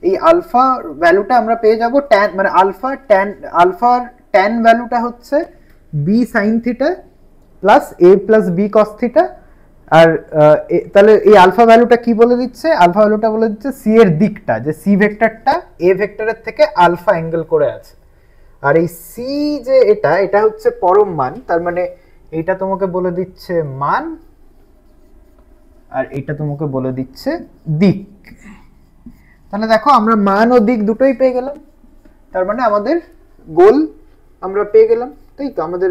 এই আলফা ভ্যালুটা আমরা পেয়ে যাব, ট্যান মানে আলফার ট্যান ভ্যালুটা হচ্ছে B sine theta plus A plus B cos theta. আর তাহলে এই আলফা ভ্যালুটা কি বলে দিচ্ছে, আলফা ভ্যালুটা বলে দিচ্ছে সি এর দিকটা, যে সি ভেক্টরটা এ ভেক্টরের থেকে আলফা অ্যাঙ্গেল করে আছে। আর এই সি যে এটা হচ্ছে পরম মান, তার মানে এটা তোমাকে বলে দিচ্ছে মান, আর এটা তোমাকে বলে দিচ্ছে দিক। তাহলে দেখো আমরা মান ও দিক দুটোই পেয়ে গেলাম, তার মানে আমাদের গোল আমরা পেয়ে গেলাম, তাই তো? আমাদের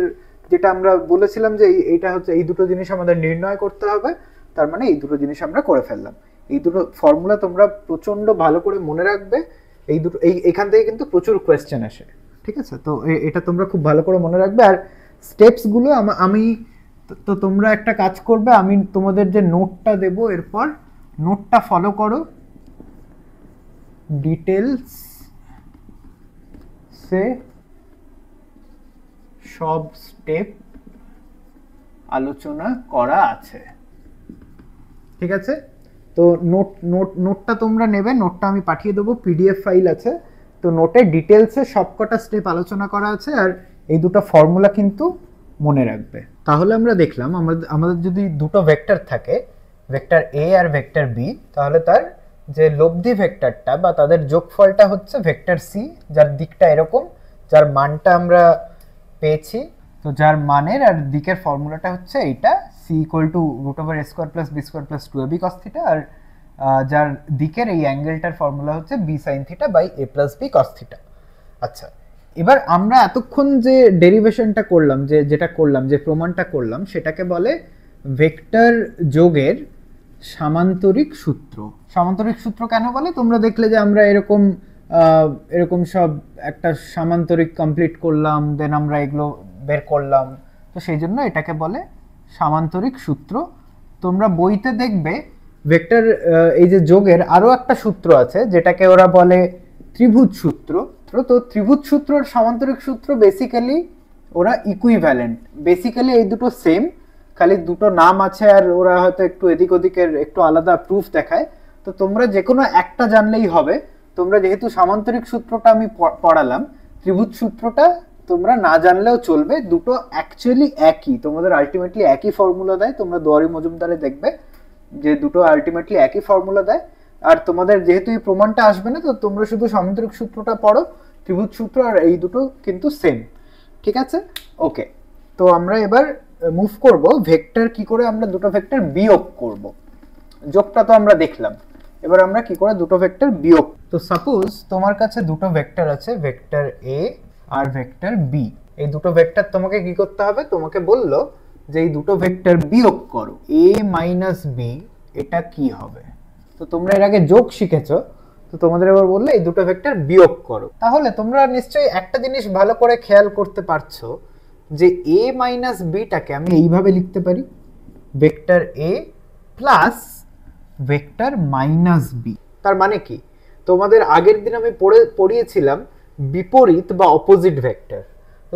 যেটা আমরা বলেছিলাম যে এইটা হচ্ছে এই দুটো জিনিস আমাদের নির্ণয় করতে হবে, তার মানে এই দুটো জিনিস আমরা করে ফেললাম। এই দুটো ফর্মুলা তোমরা প্রচন্ড ভালো করে মনে রাখবে, এই দুটো এখান থেকে কিন্তু প্রচুর কোয়েশ্চেন আসে, ঠিক আছে? তো এটা তোমরা খুব ভালো করে মনে রাখবে। আর স্টেপসগুলো আমি তো তোমরা একটা কাজ করবে, আমি তোমাদের যে নোটটা দেব এরপর নোটটা ফলো করো, ডিটেলস সে সব স্টেপ আলোচনা করা আছে, ঠিক আছে? তো নোটটা তোমরা নেবে, নোটটা আমি পাঠিয়ে দেবো, পিডিএফ ফাইল আছে, তো নোটে ডিটেলসে সবকটা স্টেপ আলোচনা করা আছে, আর এই দুটো ফর্মুলা কিন্তু মনে রাখবে। তাহলে আমরা দেখলাম আমাদের যদি দুটো ভেক্টর থাকে, vector A R vector B, তাহলে তার যে লব্ধি ভেক্টরটা বা তাদের যোগফলটা হচ্ছে ভেক্টর সি, যার দিকটা এরকম, যার মানটা আমরা পেয়েছি, তো যার মানের আর দিকের ফর্মুলাটা হচ্ছে এইটা, C equal to root over A square plus B square plus 2ab cos theta, আর যার দিকের এই অ্যাঙ্গেলটার ফর্মুলা হচ্ছে B sine theta by A plus B cos theta. আচ্ছা, এবার আমরা এতক্ষণ যে ডেরিভেশনটা করলাম, যেটা করলাম, যে প্রমাণটা করলাম, সেটাকে বলে ভেক্টর যোগের সামান্তরিক সূত্র। সামান্তরিক সূত্র কেন বলে? তোমরা দেখলে যে আমরা এরকম সব একটা সামান্তরিক কমপ্লিট করলাম, দেন আমরা এগুলো বের করলাম, তো সেই জন্য এটাকে বলে সামান্তরিক সূত্র। তোমরা বইতে দেখবে ভেক্টর এই যে যোগের আরো একটা সূত্র আছে, যেটাকে ওরা বলে ত্রিভুজ সূত্র। তো ত্রিভুজ সূত্রর সামান্তরিক সূত্র বেসিক্যালি ওরা ইকুইভ্যালেন্ট, বেসিক্যালি এই দুটো সেম, খালি দুটো নাম আছে আর ওরা হয়তো একটু এদিক ওদিকের একটু আলাদা প্রুফ দেখায়। তো তোমরা যে কোনো একটা জানলেই হবে। তোমরা যেহেতু সামান্তরিক সূত্রটা আমি পড়ালাম, ত্রিভুজ সূত্রটা তোমরা না জানলেও চলবে, দুটো অ্যাকচুয়ালি একই, তোমাদের আলটিমেটলি একই ফর্মুলা দেয়। তোমরা দুয়ারি মজুমদারে দেখবে যে দুটো আলটিমেটলি একই ফর্মুলা দেয়। আর তোমাদের যেহেতু এই প্রমাণটা আসবে না, তো তোমরা শুধু সামান্তরিক সূত্রটা পড়ো, ত্রিভুজ সূত্র আর এই দুটো কিন্তু সেম, ঠিক আছে? ওকে, তো আমরা এবার মুভ করব ভেক্টর কি করে আমরা দুটো ভেক্টর বিয়োগ করব। যোগটা তো আমরা দেখলাম, এবার আমরা কি করে দুটো ভেক্টর বিয়োগ। তো সাপোজ তোমার কাছে দুটো ভেক্টর আছে, vector A R vector B. এই দুটো ভেক্টর তোমাকে কি করতে হবে, তোমাকে বললো যে এই দুটো ভেক্টর বিয়োগ করো, a মাইনাস বি এটা কি হবে। তো তোমরা এর আগে যোগ শিখেছো, তো তোমাদের এবার বললে এই দুটো ভেক্টর বিয়োগ করো। তাহলে তোমরা নিশ্চয়ই একটা জিনিস ভালো করে খেয়াল করতে পারছো যে a মাইনাস বিটাকে আমি এইভাবে লিখতে পারি, vector a plus vector minus B. তার মানে কি, তোমাদের আগের দিন আমি পড়িয়েছিলাম বিপরীত বা অপোজিট ভেক্টর। তো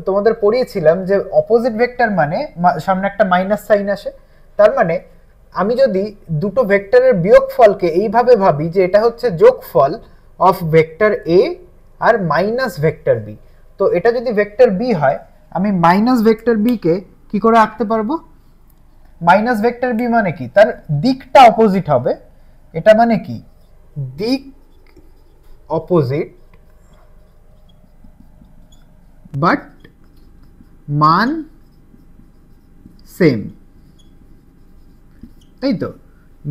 তোমাদের পড়িয়েছিলাম যে অপোজিট ভেক্টর মানে সামনে একটা মাইনাস সাইন আসে। তার মানে আমি যদি দুটো ভেক্টরের বিয়োগফলকে এইভাবে ভাবি যে এটা হচ্ছে যোগফল অফ ভেক্টর এ আর মাইনাস ভেক্টর বি, তো এটা যদি ভেক্টর বি হয়, আমি মাইনাস ভেক্টর বি কে কি করে আঁকতে পারবো, মাইনাস ভেক্টর বি মানে কি, তার দিকটা অপোজিট হবে। এটা মানে কি, দিক অপোজিট বাট মান সেম, তাই তো।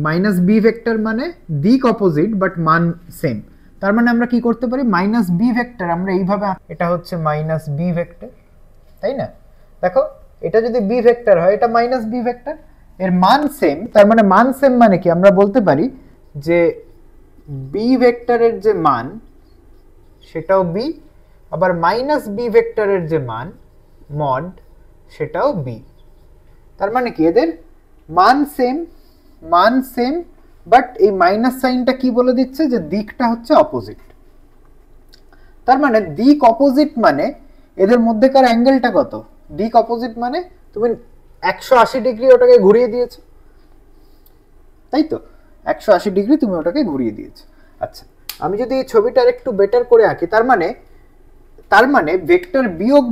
মাইনাস বি ভেক্টর মানে দিক অপোজিট বাট মান সেম। তার মানে আমরা কি করতে পারি, মাইনাস বি ভেক্টর আমরা এইভাবে, এটা হচ্ছে মাইনাস বি ভেক্টর, তাই না। দেখো এটা যদি বি ভেক্টর হয়, এটা মাইনাস বি ভেক্টর, এর মান সেম। তার মানে মান সেম মানে কি, আমরা বলতে পারি যে বি ভেক্টরের যে মান সেটাও বি, আবার মাইনাস বি ভেক্টরের যে মান মড সেটাও বি। তার মানে কি, এদের মান সেম, মান সেম, বাট এই মাইনাস সাইনটা কি বলে দিচ্ছে যে দিকটা হচ্ছে অপোজিট। তার মানে দিক অপোজিট মানে এদের মধ্যেকার অ্যাঙ্গেলটা কত, দিক অপোজিট মানে তুমি 180 ডিগ্রি ওটাকে ঘুরিয়ে দিয়েছো, তাই তো, 180 ডিগ্রি তুমি ওটাকে ঘুরিয়ে দিয়েছো। আচ্ছা, আমি যদি এই ছবিটার একটু বেটার করে আঁকি, তার মানে ভেক্টর বিয়োগ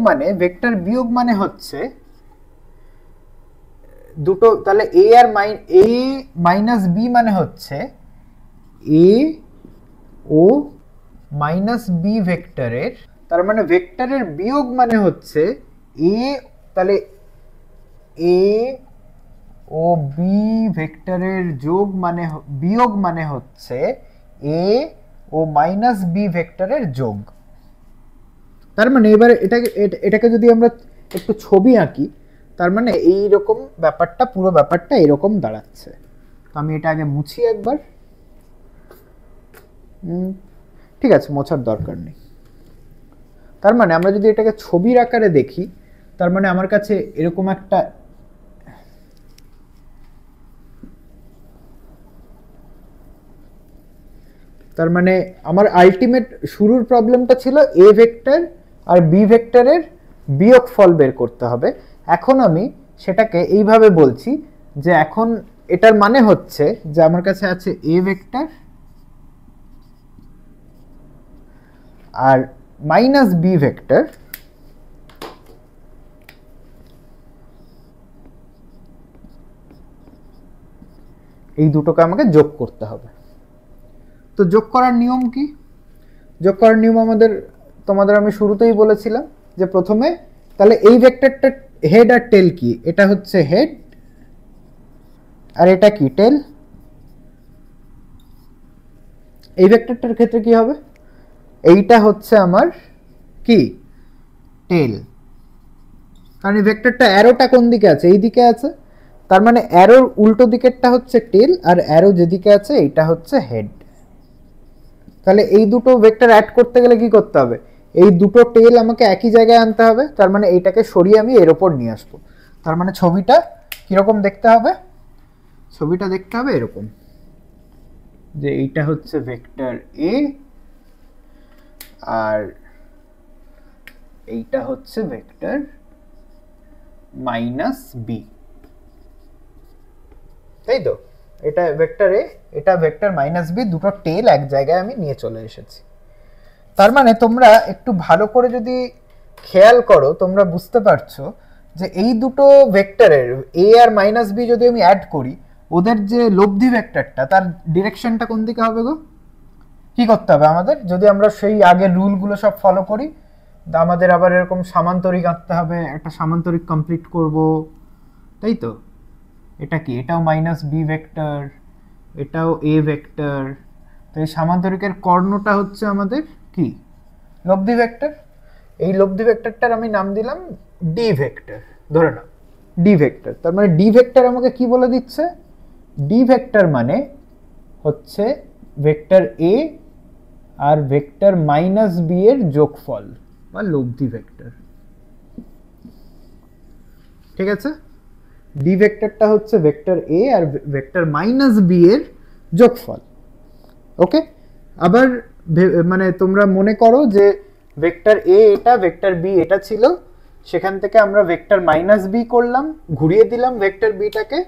মানে হচ্ছে দুটো, তাহলে a আর a মাইনাস বি মানে হচ্ছে a ও মাইনাস বি ভেক্টরের, তার মানে ভেক্টরের বিয়োগ মানে হচ্ছে a, তাহলে a ও বি ভেক্টরের যোগ মানে বিয়োগ মানে হচ্ছে a ও মাইনাস বি ভেক্টরের যোগ। তার মানে এবার এটাকে যদি আমরা একটু ছবি আঁকি, তার মানে এইরকম ব্যাপারটা, পুরো ব্যাপারটা এরকম দাঁড়াচ্ছে। তো আমি এটা আগে মুছি একবার, ঠিক আছে, মোছার দরকার নেই। তার মানে আমরা যদি এটাকে ছবির আকারে দেখি, তার মানে আমার কাছে এরকম একটা, তার মানে আমার আলটিমেট শুরুর প্রবলেমটা ছিল এ ভেক্টর আর বি ভেক্টরের বিয়োগফল বের করতে হবে। এখন আমি সেটাকে এইভাবে বলছি যে এখন এটার মানে হচ্ছে যে আমার কাছে আছে এ ভেক্টর আর মাইনাস বি ভেক্টর, এই দুটোকে আমাকে যোগ করতে হবে। তো যোগ করার নিয়ম কি, যোগ করার নিয়ম তোমাদের আমি শুরুতেই বলেছিলাম যে প্রথমে, তাহলে এই ভেক্টরটা হেড আর টেল কি, এটা হচ্ছে হেড আর এটা কি টেল। এই ভেক্টরটার ক্ষেত্রে কি হবে, এইটা হচ্ছে আমার কি টেল, কারণ এই ভেক্টরটা অ্যারোটা কোন দিকে আছে, এই দিকে আছে। তার মানে অ্যারোর উল্টো দিকেরটা হচ্ছে টেল আর অ্যারো যেদিকে আছে এইটা হচ্ছে হেড। তাহলে এই দুটো ভেক্টর অ্যাড করতে গেলে কি করতে হবে, এই দুটো টেল আমাকে একই জায়গায় আনতে হবে। তার মানে এইটাকে সরিয়ে আমি এর ওপর নিয়ে আসবো। তার মানে ছবিটা কিরকম দেখতে হবে, ছবিটা দেখতে হবে এরকম, যে এইটা হচ্ছে ভেক্টর এ আর এইটা হচ্ছে ভেক্টর মাইনাস বি, তাই তো। এটা ভেক্টর এ, এটা ভেক্টর মাইনাস বি, দুটো টেল এক জায়গায় আমি নিয়ে চলে এসেছি। তার মানে তোমরা একটু ভালো করে যদি খেয়াল করো, তোমরা বুঝতে পারছো যে এই দুটো ভেক্টরের এ আর মাইনাস বি যদি আমি অ্যাড করি, ওদের যে লব্ধি ভেক্টরটা তার ডিরেকশনটা কোন দিকে হবে গো, কি করতে হবে আমাদের, যদি আমরা সেই আগের রুলগুলো সব ফলো করি, আমাদের আবার এরকম সামান্তরিক আঁকতে হবে, একটা সামান্তরিক কমপ্লিট করব, তাই তো। এটা কি, এটাও মাইনাস বি ভেক্টর, এটাও এ ভেক্টর, তো এই সামান্তরিকের কর্ণটা হচ্ছে আমাদের কি লব্ধি ভেক্টর। এই লব্ধি ভেক্টরটার আমি নাম দিলাম ডি ভেক্টর, ধরে নাও ডি ভেক্টর। তার মানে ডি ভেক্টর আমাকে কি বলে দিচ্ছে, ডি ভেক্টর মানে হচ্ছে vector A R vector minus B এর যোগফল বা লব্ধি ভেক্টর। ঠিক আছে, ডি ভেক্টরটা হচ্ছে vector A R vector minus B এর যোগফল। ওকে, আবার মানে তোমরা মনে করো যে ভেক্টর এ এটা, ভেক্টর বি এটা ছিল, সেখান থেকে আমরা ভেক্টর মাইনাস বি করলাম, ঘুরিয়ে দিলাম ভেক্টর বিটাকে।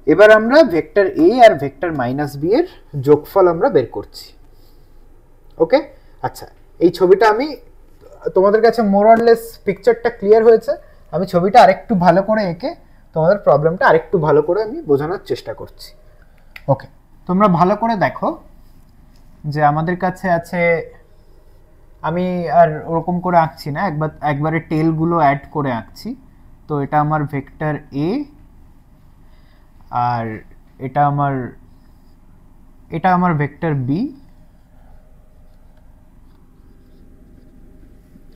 এবার আমরা vector A R vector minus B এর যোগফল আমরা বের করছি। ওকে, আচ্ছা, এই ছবিটা আমি তোমাদের কাছে মোর অর লেস পিকচারটা ক্লিয়ার হয়েছে। আমি ছবিটা আরেকটু ভালো করে এঁকে তোমাদের প্রবলেমটা আরেকটু ভালো করে আমি বোঝানোর চেষ্টা করছি। ওকে, তোমরা ভালো করে দেখো যে আমাদের কাছে আছে, আমি আর ওরকম করে আঁকছি না, একবারে টেলগুলো অ্যাড করে আঁকছি। তো এটা আমার ভেক্টর এ আর এটা আমার ভেক্টর বি।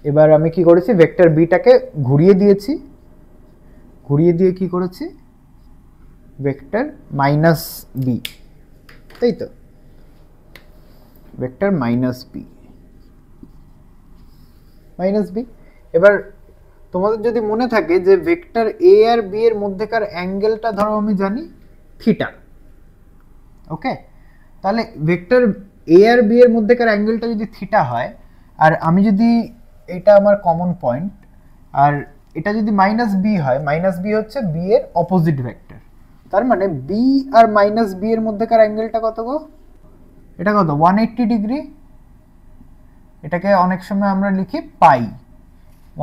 এবার আমি কি করেছি, ভেক্টর বিটাকে ঘুরিয়ে দিয়েছি, ঘুরিয়ে দিয়ে কি করেছি, ভেক্টর মাইনাস বি, তাই তো, ভেক্টর মাইনাস বি। এবার তোমাদের যদি মনে থাকে যে ভেক্টর এ আর বি এর মধ্যেকার অ্যাঙ্গেলটা ধরো আমি জানি থিটা। ওকে, তাহলে ভেক্টর এ আর বি এর মধ্যেকার অ্যাঙ্গেলটা যদি থিটা হয়, আর আমি যদি, এটা আমার কমন পয়েন্ট, আর এটা যদি মাইনাস বি হয়, মাইনাস বি হচ্ছে বি এর অপোজিট ভেক্টর, তার মানে বি আর মাইনাস বি এর মধ্যেকার অ্যাঙ্গেলটা কত গো, এটা কত, 180 ডিগ্রি। এটাকে অনেক সময় আমরা লিখি পাই,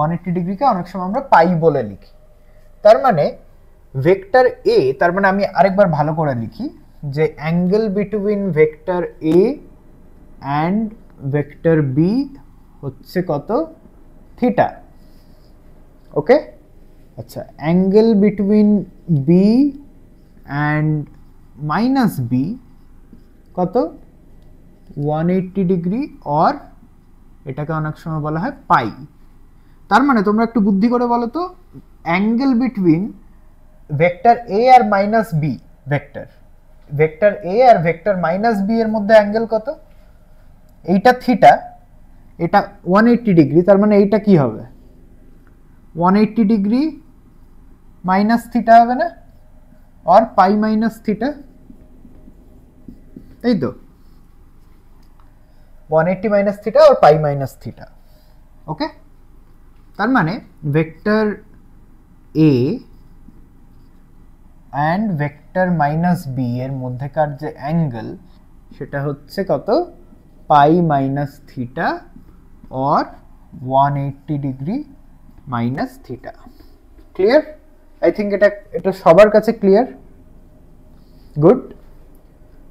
180 ডিগ্রিকে অনেক সময় আমরা পাই বলে লিখি। তার মানে ভেক্টর এ, তার মানে আমি আরেকবার ভালো করে লিখি যে angle between vector A and vector B হচ্ছে কত, থিটা। ওকে, আচ্ছা, angle between B and minus B কত, 180 ডিগ্রি, অর এটাকে অনেক সময় বলা হয় পাই। তার মানে তোমরা একটু বুদ্ধি করে বলো তো, অ্যাঙ্গেল বিটুইন ভেক্টর এ আর minus B, vector A R vector minus B এর মধ্যে অ্যাঙ্গেল কত, এইটা থিটা, এটা 180 ডিগ্রি, তার মানে এইটা কি হবে, 180 ডিগ্রি মাইনাস থিটা হবে না, আর পাই মাইনাস থিটা, তাই তো, 180 মাইনাস থিটা আর পাই মাইনাস থিটা। ওকে, তার মানে vector A and vector minus B এর মধ্যেকার যে অ্যাঙ্গেল সেটা হচ্ছে কত, pi minus theta or 180 degree minus theta. Clear? I think এটা সবার কাছে ক্লিয়ার। গুড,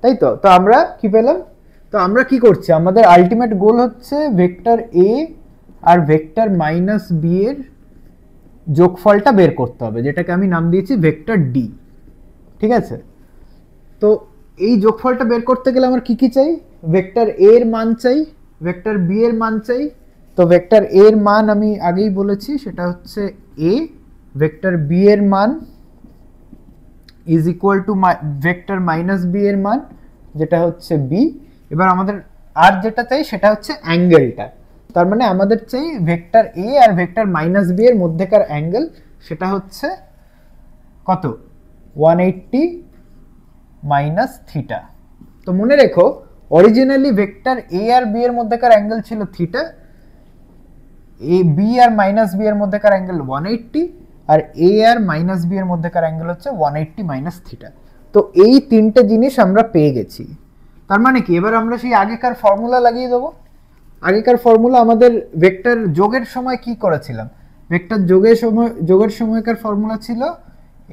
তাই তো। তো আমরা কি পেলাম, তো আমরা কি করছি, আমাদের আলটিমেট গোল হচ্ছে vector A R vector minus B এর যোগফলটা বের করতে হবে, যেটাকে আমি নাম দিয়েছি ভেক্টর ডি। ঠিক আছে, তো এই যোগফলটা বের করতে গেলে আমার কি কি চাই, ভেক্টর এ এর মান চাই, ভেক্টর বি এর মান চাই। তো ভেক্টর এ এর মান আমি আগেই বলেছি সেটা হচ্ছে এ, ভেক্টর বি এর মান is equal to vector minus B এর মান যেটা হচ্ছে বি। এবার আমাদের আর যেটা চাই সেটা হচ্ছে অ্যাঙ্গেলটা, তার মানে আমাদের চাই vector A R vector minus B এর মধ্যেকার অ্যাঙ্গেল, সেটা হচ্ছে কত, 180 মাইনাস থিটা। তো মনে রেখো originally vector A R B এর মধ্যেকার অ্যাঙ্গেল ছিল theta, A B R minus B এর মধ্যেকার অ্যাঙ্গেল 180, আর এ আর মাইনাস বি এর মধ্যেকার অ্যাঙ্গেল হচ্ছে 180 মাইনাস থিটা। তো এই তিনটে জিনিস আমরা পেয়ে গেছি। তার মানে কি, এবার আমরা সেই আগেকার ফর্মুলা লাগিয়ে দেবো। আগেকার ফর্মুলা আমাদের ভেক্টর যোগের সময় কি করেছিলাম, ভেক্টর যোগের সময়কার ফর্মুলা ছিল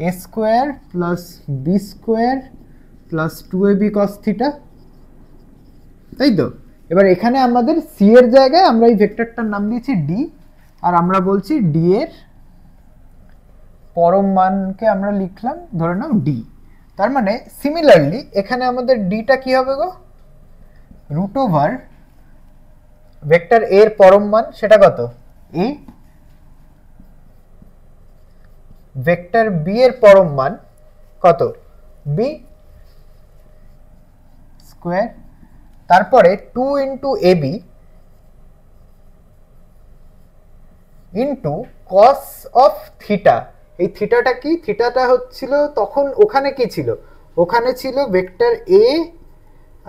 a square plus B square plus 2ab cos theta, তাই তো। এবার এখানে আমাদের সি এর জায়গায় আমরা এই ভেক্টরটার নাম দিয়েছি ডি, আর আমরা বলছি ডি এর পরম মানকে আমরা লিখলাম ধরে নাও ডি। তার মানে সিমিলারলি এখানে আমাদের ডিটা কি হবে গো, রুট ওভার ভেক্টর এর পরম মান সেটা কত, এ, ভেক্টর বি এর পরম মান কত, বি স্কোয়ার, তারপরে 2 into A B into cos of theta. এই থিটাটা কি, থিটাটা হচ্ছিল তখন ওখানে কি ছিল, ওখানে ছিল vector A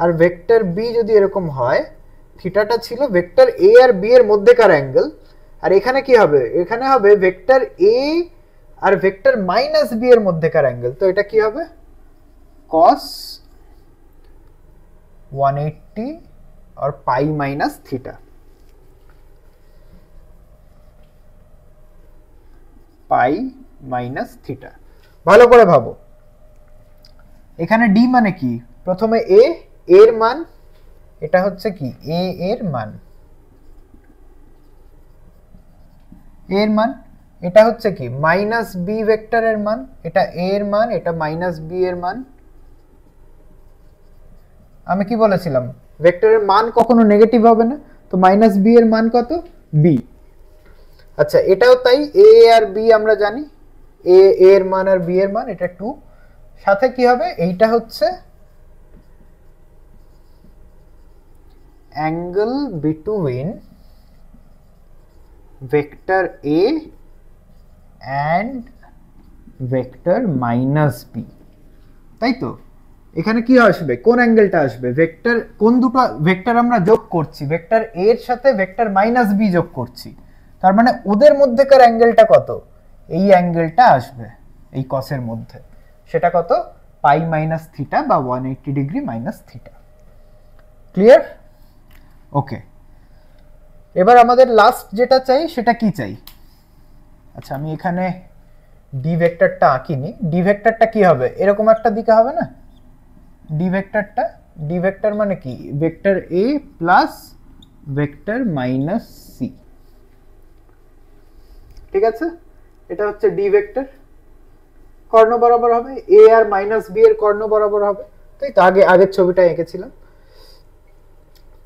R vector B যদি এরকম হয়, থিটাটা ছিল ভেক্টর এ আর বি এর মধ্যেকার অ্যাঙ্গেল। আর এখানে কি হবে, এখানে হবে vector A R vector minus B এর মধ্যেকার অ্যাঙ্গেল। তো এটা কি হবে, কস 180 আর পাই মাইনাস থিটা, পাই মাইনাস থিটা। ভালো করে ভাবো, এখানে ডি মানে কি, প্রথমে এ এর মান, এটা হচ্ছে কি এ এর মান, এর মান, এটা হচ্ছে কি মাইনাস বি ভেক্টরের মান, এটা এ এর মান, এটা মাইনাস বি এর মান। আমি কি বলেছিলাম, ভেক্টরের মান কখনো নেগেটিভ হবে না, তো মাইনাস বি এর মান কত, বি। আচ্ছা এটাও তাই, এ আর বি আমরা জানি, এ এর মান আর বি এর মান, এটা 2, সাথে কি হবে, এইটা হচ্ছে angle between vector A and vector minus B, তাই তো। এখানে কি আসবে, কোন অ্যাঙ্গেলটা আসবে, ভেক্টর, কোন দুটো ভেক্টর আমরা যোগ করছি, ভেক্টর এ এর সাথে ভেক্টর মাইনাস বি যোগ করছি, তার মানে ওদের মধ্যেকার অ্যাঙ্গেলটা কত, এই অ্যাঙ্গেলটা আসবে এই কসের মধ্যে, সেটা কত, পাই মাইনাস থিটা বা 180 ডিগ্রি মাইনাস থিটা। ক্লিয়ার? ওকে, এবার আমাদের লাস্ট যেটা চাই সেটা কি চাই। আচ্ছা আমি এখানে ডি ভেক্টরটা আঁকিনি, ডি ভেক্টরটা কি হবে, এরকম একটা দিকে হবে না, ডি ভেক্টরটা, ডি ভেক্টর মানে কি, ভেক্টর এ প্লাস ভেক্টর মাইনাস সি, ঠিক আছে, এটা হচ্ছে ডি ভেক্টর, কর্ণ বরাবর হবে, এ আর মাইনাস বি এর কর্ণ বরাবর হবে, তাই তো, আগের ছবিটা এঁকেছিলাম।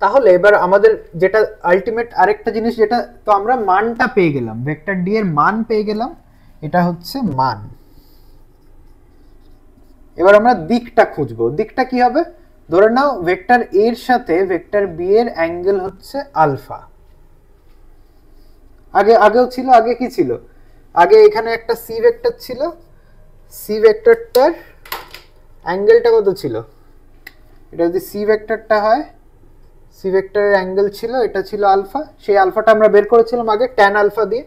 তাহলে এবার আমাদের যেটা আলটিমেট আরেকটা জিনিস, যেটা তো আমরা মানটা পেয়ে গেলাম, ভেক্টর ডি এর মান পেয়ে গেলাম, এটা হচ্ছে মান। এবার আমরা দিকটা খুঁজবো, দিকটা কি হবে, ধরে নাও ভেক্টর এর সাথে ভেক্টর বি এর অ্যাঙ্গেল হচ্ছে আলফা, আগেও ছিল, আগে কি ছিল, আগে এখানে একটা সি ভেক্টর ছিল, সি ভেক্টরটার অ্যাঙ্গেলটা কত ছিল, এটা যদি সি ভেক্টরটা হয়, সি ভেক্টরের অ্যাঙ্গেল ছিল, এটা ছিল আলফা, সেই আলফাটা আমরা বের করেছিলাম আগে ট্যান আলফা দিয়ে।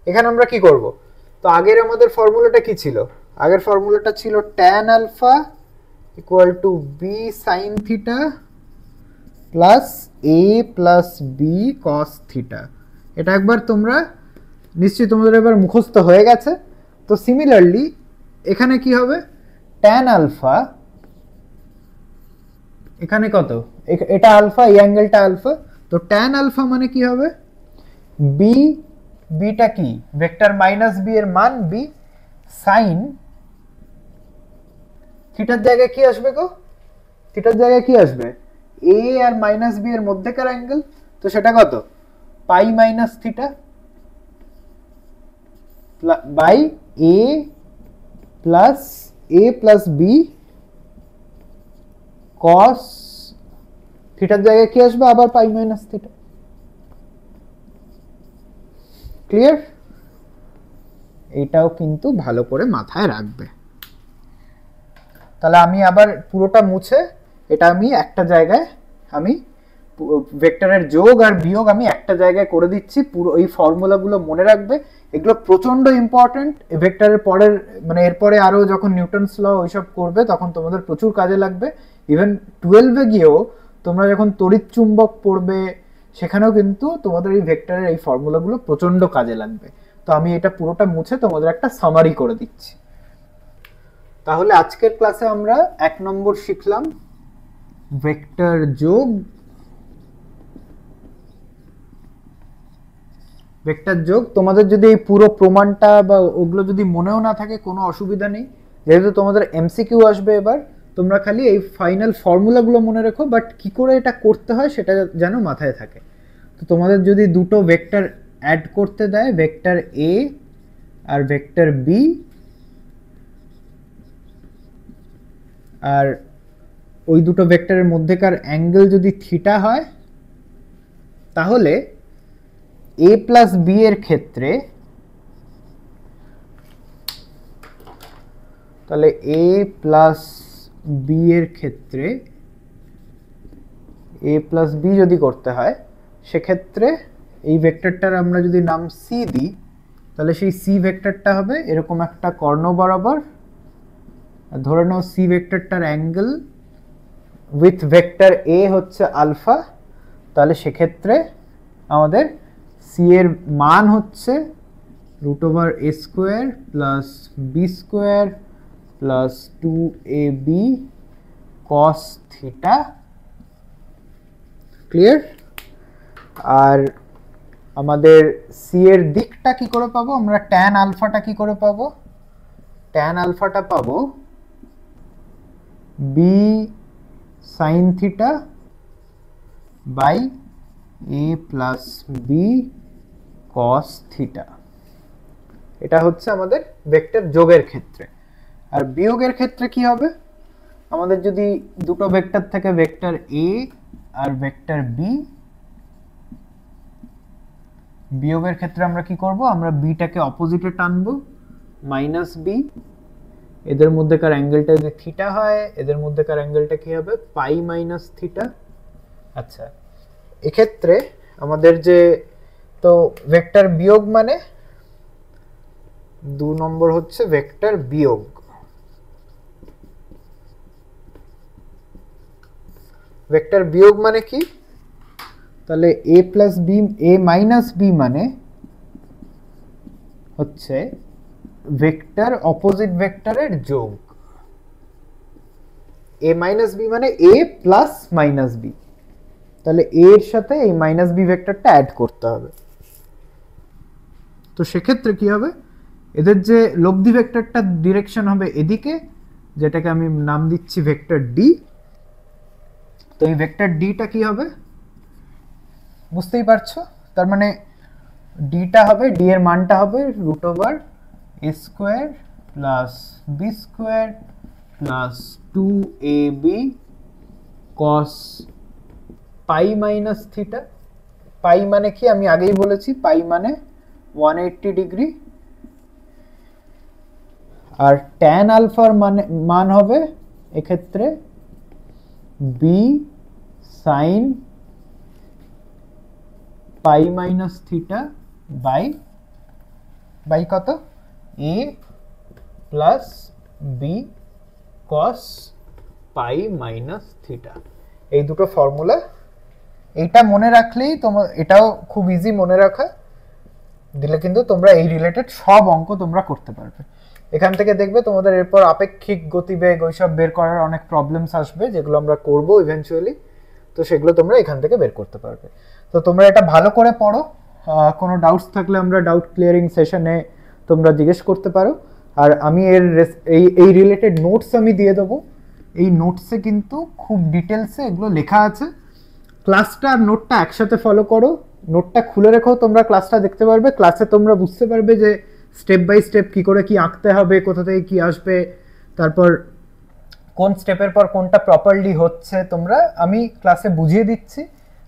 এখানে আমরা কি করব, তো আগের আমাদের ফর্মুলাটা কি ছিল, আগের ফর্মুলাটা ছিল tan alpha equal to B sine theta plus A plus B cos theta. এটা একবার তোমরা নিশ্চয়ই তোমাদের এবার মুখস্থ হয়ে গেছে। তো সিমিলারলি এখানে কি হবে, ট্যান আলফা, এখানে কত, এটা আলফা, এই অ্যাঙ্গেলটা আলফা, তো ট্যান আলফা মানে কি হবে, বি, বিটা কি ভেক্টর মাইনাস বি এর মান বি, সাইন থিটার জায়গায় কি আসবে গো, থিটার জায়গায় কি আসবে, এ আর মাইনাস বি এর মধ্যেকার অ্যাঙ্গেল, তো সেটা কত, pi minus theta by A plus B cos থিটার জায়গায় কি আসবে, আবার পাই মাইনাস থিটা। ক্লিয়ার? এটাও কিন্তু ভালো করে মাথায় রাখবে। তাহলে আমি আবার পুরোটা মুছে, এটা আমি একটা জায়গায়, আমি ভেক্টরের যোগ আর বিয়োগ আমি একটা জায়গায় করে দিচ্ছি, পুরো এই ফর্মুলাগুলো মনে রাখবে, এগুলো প্রচন্ড ইম্পর্টেন্ট ভেক্টরের পরের, মানে এরপরে আরো যখন নিউটনস ল ওইসব করবে তখন তোমাদের প্রচুর কাজে লাগবে। ইভেন 12-এ গিয়েও তোমরা যখন তড়িৎ চুম্বক পড়বে সেখানেও কিন্তু তোমাদের এই ভেক্টরের এই ফর্মুলাগুলো প্রচন্ড কাজে লাগবে। তো আমি এটা পুরোটা মুছে তোমাদের একটা সামারি করে দিচ্ছি। তাহলে আজকের ক্লাসে আমরা 1 নম্বর শিখলাম ভেক্টর যোগ, ভেক্টর যোগ। তোমাদের যদি এই পুরো প্রমাণটা বা ওগুলো যদি মনেও না থাকে কোনো অসুবিধা নেই, যেহেতু তোমাদের এমসিকিউ আসবে এবার, তোমরা খালি এই ফাইনাল ফর্মুলাগুলো মনে রেখো, বাট কি করে এটা করতে হয় সেটা যেন মাথায় থাকে। তো তোমাদের যদি দুটো ভেক্টর অ্যাড করতে দেয় vector A R vector B, আর ওই দুটো ভেক্টরের মধ্যেকার অ্যাঙ্গেল যদি থিটা হয় তাহলে a প্লাস বি এর ক্ষেত্রে, তাহলে a প্লাস বি এর ক্ষেত্রে a প্লাস বি যদি করতে হয় সেক্ষেত্রে এই ভেক্টরটার আমরা যদি নাম সি দিই তাহলে সেই সি ভেক্টরটা হবে এরকম একটা কর্ণ বরাবর। ধরে নাও সি ভেক্টরটার অ্যাঙ্গেল উইথ ভেক্টর এ হচ্ছে আলফা, তাহলে সেক্ষেত্রে আমাদের সি এর মান হচ্ছে √a square plus B square plus 2ab cos theta. Clear? আর আমাদের সি এর দিকটা কি করে পাবো আমরা? ট্যান আলফাটা কি করে পাবো? ট্যান আলফাটা পাবো B sine theta by A plus B cos theta. এটা হচ্ছে আমাদের ভেক্টর যোগের ক্ষেত্রে। আর বিয়োগের ক্ষেত্রে কি হবে? আমাদের যদি দুটো ভেক্টর থেকে vector A R vector B, বিয়োগের ক্ষেত্রে আমরা কি করব? আমরা বিটাকে অপোজিটে টানবো মাইনাস বি, এদের মধ্যেকার অ্যাঙ্গেলটা যদি থিটা হয় এদের মধ্যেকার অ্যাঙ্গেলটা কি হবে? পাই মাইনাস থিটা। আচ্ছা, এক্ষেত্রে আমাদের যে তো ভেক্টর বিয়োগ মানে 2 নম্বর হচ্ছে ভেক্টর বিয়োগ। ভেক্টর বিয়োগ মানে কি? তাহলে a plus B, a minus B মানে হচ্ছে ভেক্টর অপোজিট ভেক্টরের যোগ। a মাইনাস বি মানে a প্লাস মাইনাস বি, তাহলে a এর সাথে এই মাইনাস বি ভেক্টরটা অ্যাড করতে হবে। তো সেক্ষেত্রে কি হবে? এদের যে লব্ধি ভেক্টরটার ডিরেকশন হবে এদিকে, যেটাকে আমি নাম দিচ্ছি ভেক্টর ডি। তো এই ভেক্টর ডিটা কি হবে বুঝতেই পারছো? তার মানে ডিটা হবে, ডি এর মানটা হবে √a square plus B square plus 2ab cos pi minus theta. Pi মানে কি আমি আগেই বলেছি, পাই মানে 180 ডিগ্রি। আর ট্যান আলফার মান হবে এক্ষেত্রে B sine pi minus theta by কত? A plus B cos pi minus theta. এই দুটো ফর্মুলা, এইটা মনে রাখলেই তোমার, এটাও খুব ইজি মনে রাখা, দিলে কিন্তু তোমরা এই রিলেটেড সব অঙ্ক তোমরা করতে পারবে। এখান থেকে দেখবে তোমাদের এরপর আপেক্ষিক গতিবেগ ওইসব বের করার অনেক প্রবলেমস আসবে, যেগুলো আমরা করব ইভেন্চুয়ালি। তো সেগুলো তোমরা এখান থেকে বের করতে পারবে। তো তোমরা এটা ভালো করে পড়ো, কোনো ডাউটস থাকলে আমরা ডাউট ক্লিয়ারিং সেশনে তোমরা জিজ্ঞেস করতে পারো। আর আমি এই রিলেটেড নোটস আমি দিয়ে দেবো। এই নোটসে কিন্তু খুব ডিটেলসে এগুলো লেখা আছে। ক্লাসটা আর নোটটা একসাথে ফলো করো, নোটটা খুলে রেখো, তোমরা ক্লাসটা দেখতে পারবে। ক্লাসে তোমরা বুঝতে পারবে যে স্টেপ বাই স্টেপ কী করে কি আঁকতে হবে, কোথা থেকে কি আসবে, তারপর কোন স্টেপের পর কোনটা প্রপারলি হচ্ছে তোমরা আমি ক্লাসে বুঝিয়ে দিচ্ছি।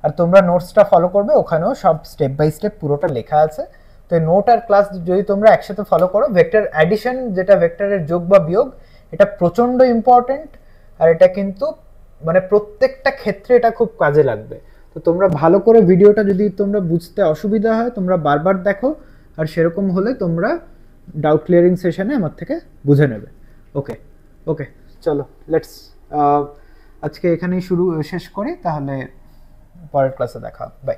আর তোমরা নোটসটা ফলো করবে, ওখানেও সব স্টেপ বাই স্টেপ পুরোটা লেখা আছে। তো এই নোট আর ক্লাস যদি তোমরা একসাথে ফলো করো, ভেক্টর অ্যাডিশন যেটা ভেক্টরের যোগ বা বিয়োগ, এটা প্রচণ্ড ইম্পর্টেন্ট। আর এটা কিন্তু মানে প্রত্যেকটা ক্ষেত্রে এটা খুব কাজে লাগবে। তো তোমরা ভালো করে ভিডিওটা যদি তোমরা বুঝতে অসুবিধা হয় তোমরা বারবার দেখো, আর সেরকম হলে তোমরা ডাউট ক্লিয়ারিং সেশনে আমার থেকে বুঝে নেবে। ওকে ওকে, চলো লেটস আজকে এখানেই শেষ করি, তাহলে পরের ক্লাসে দেখা হবে। বাই।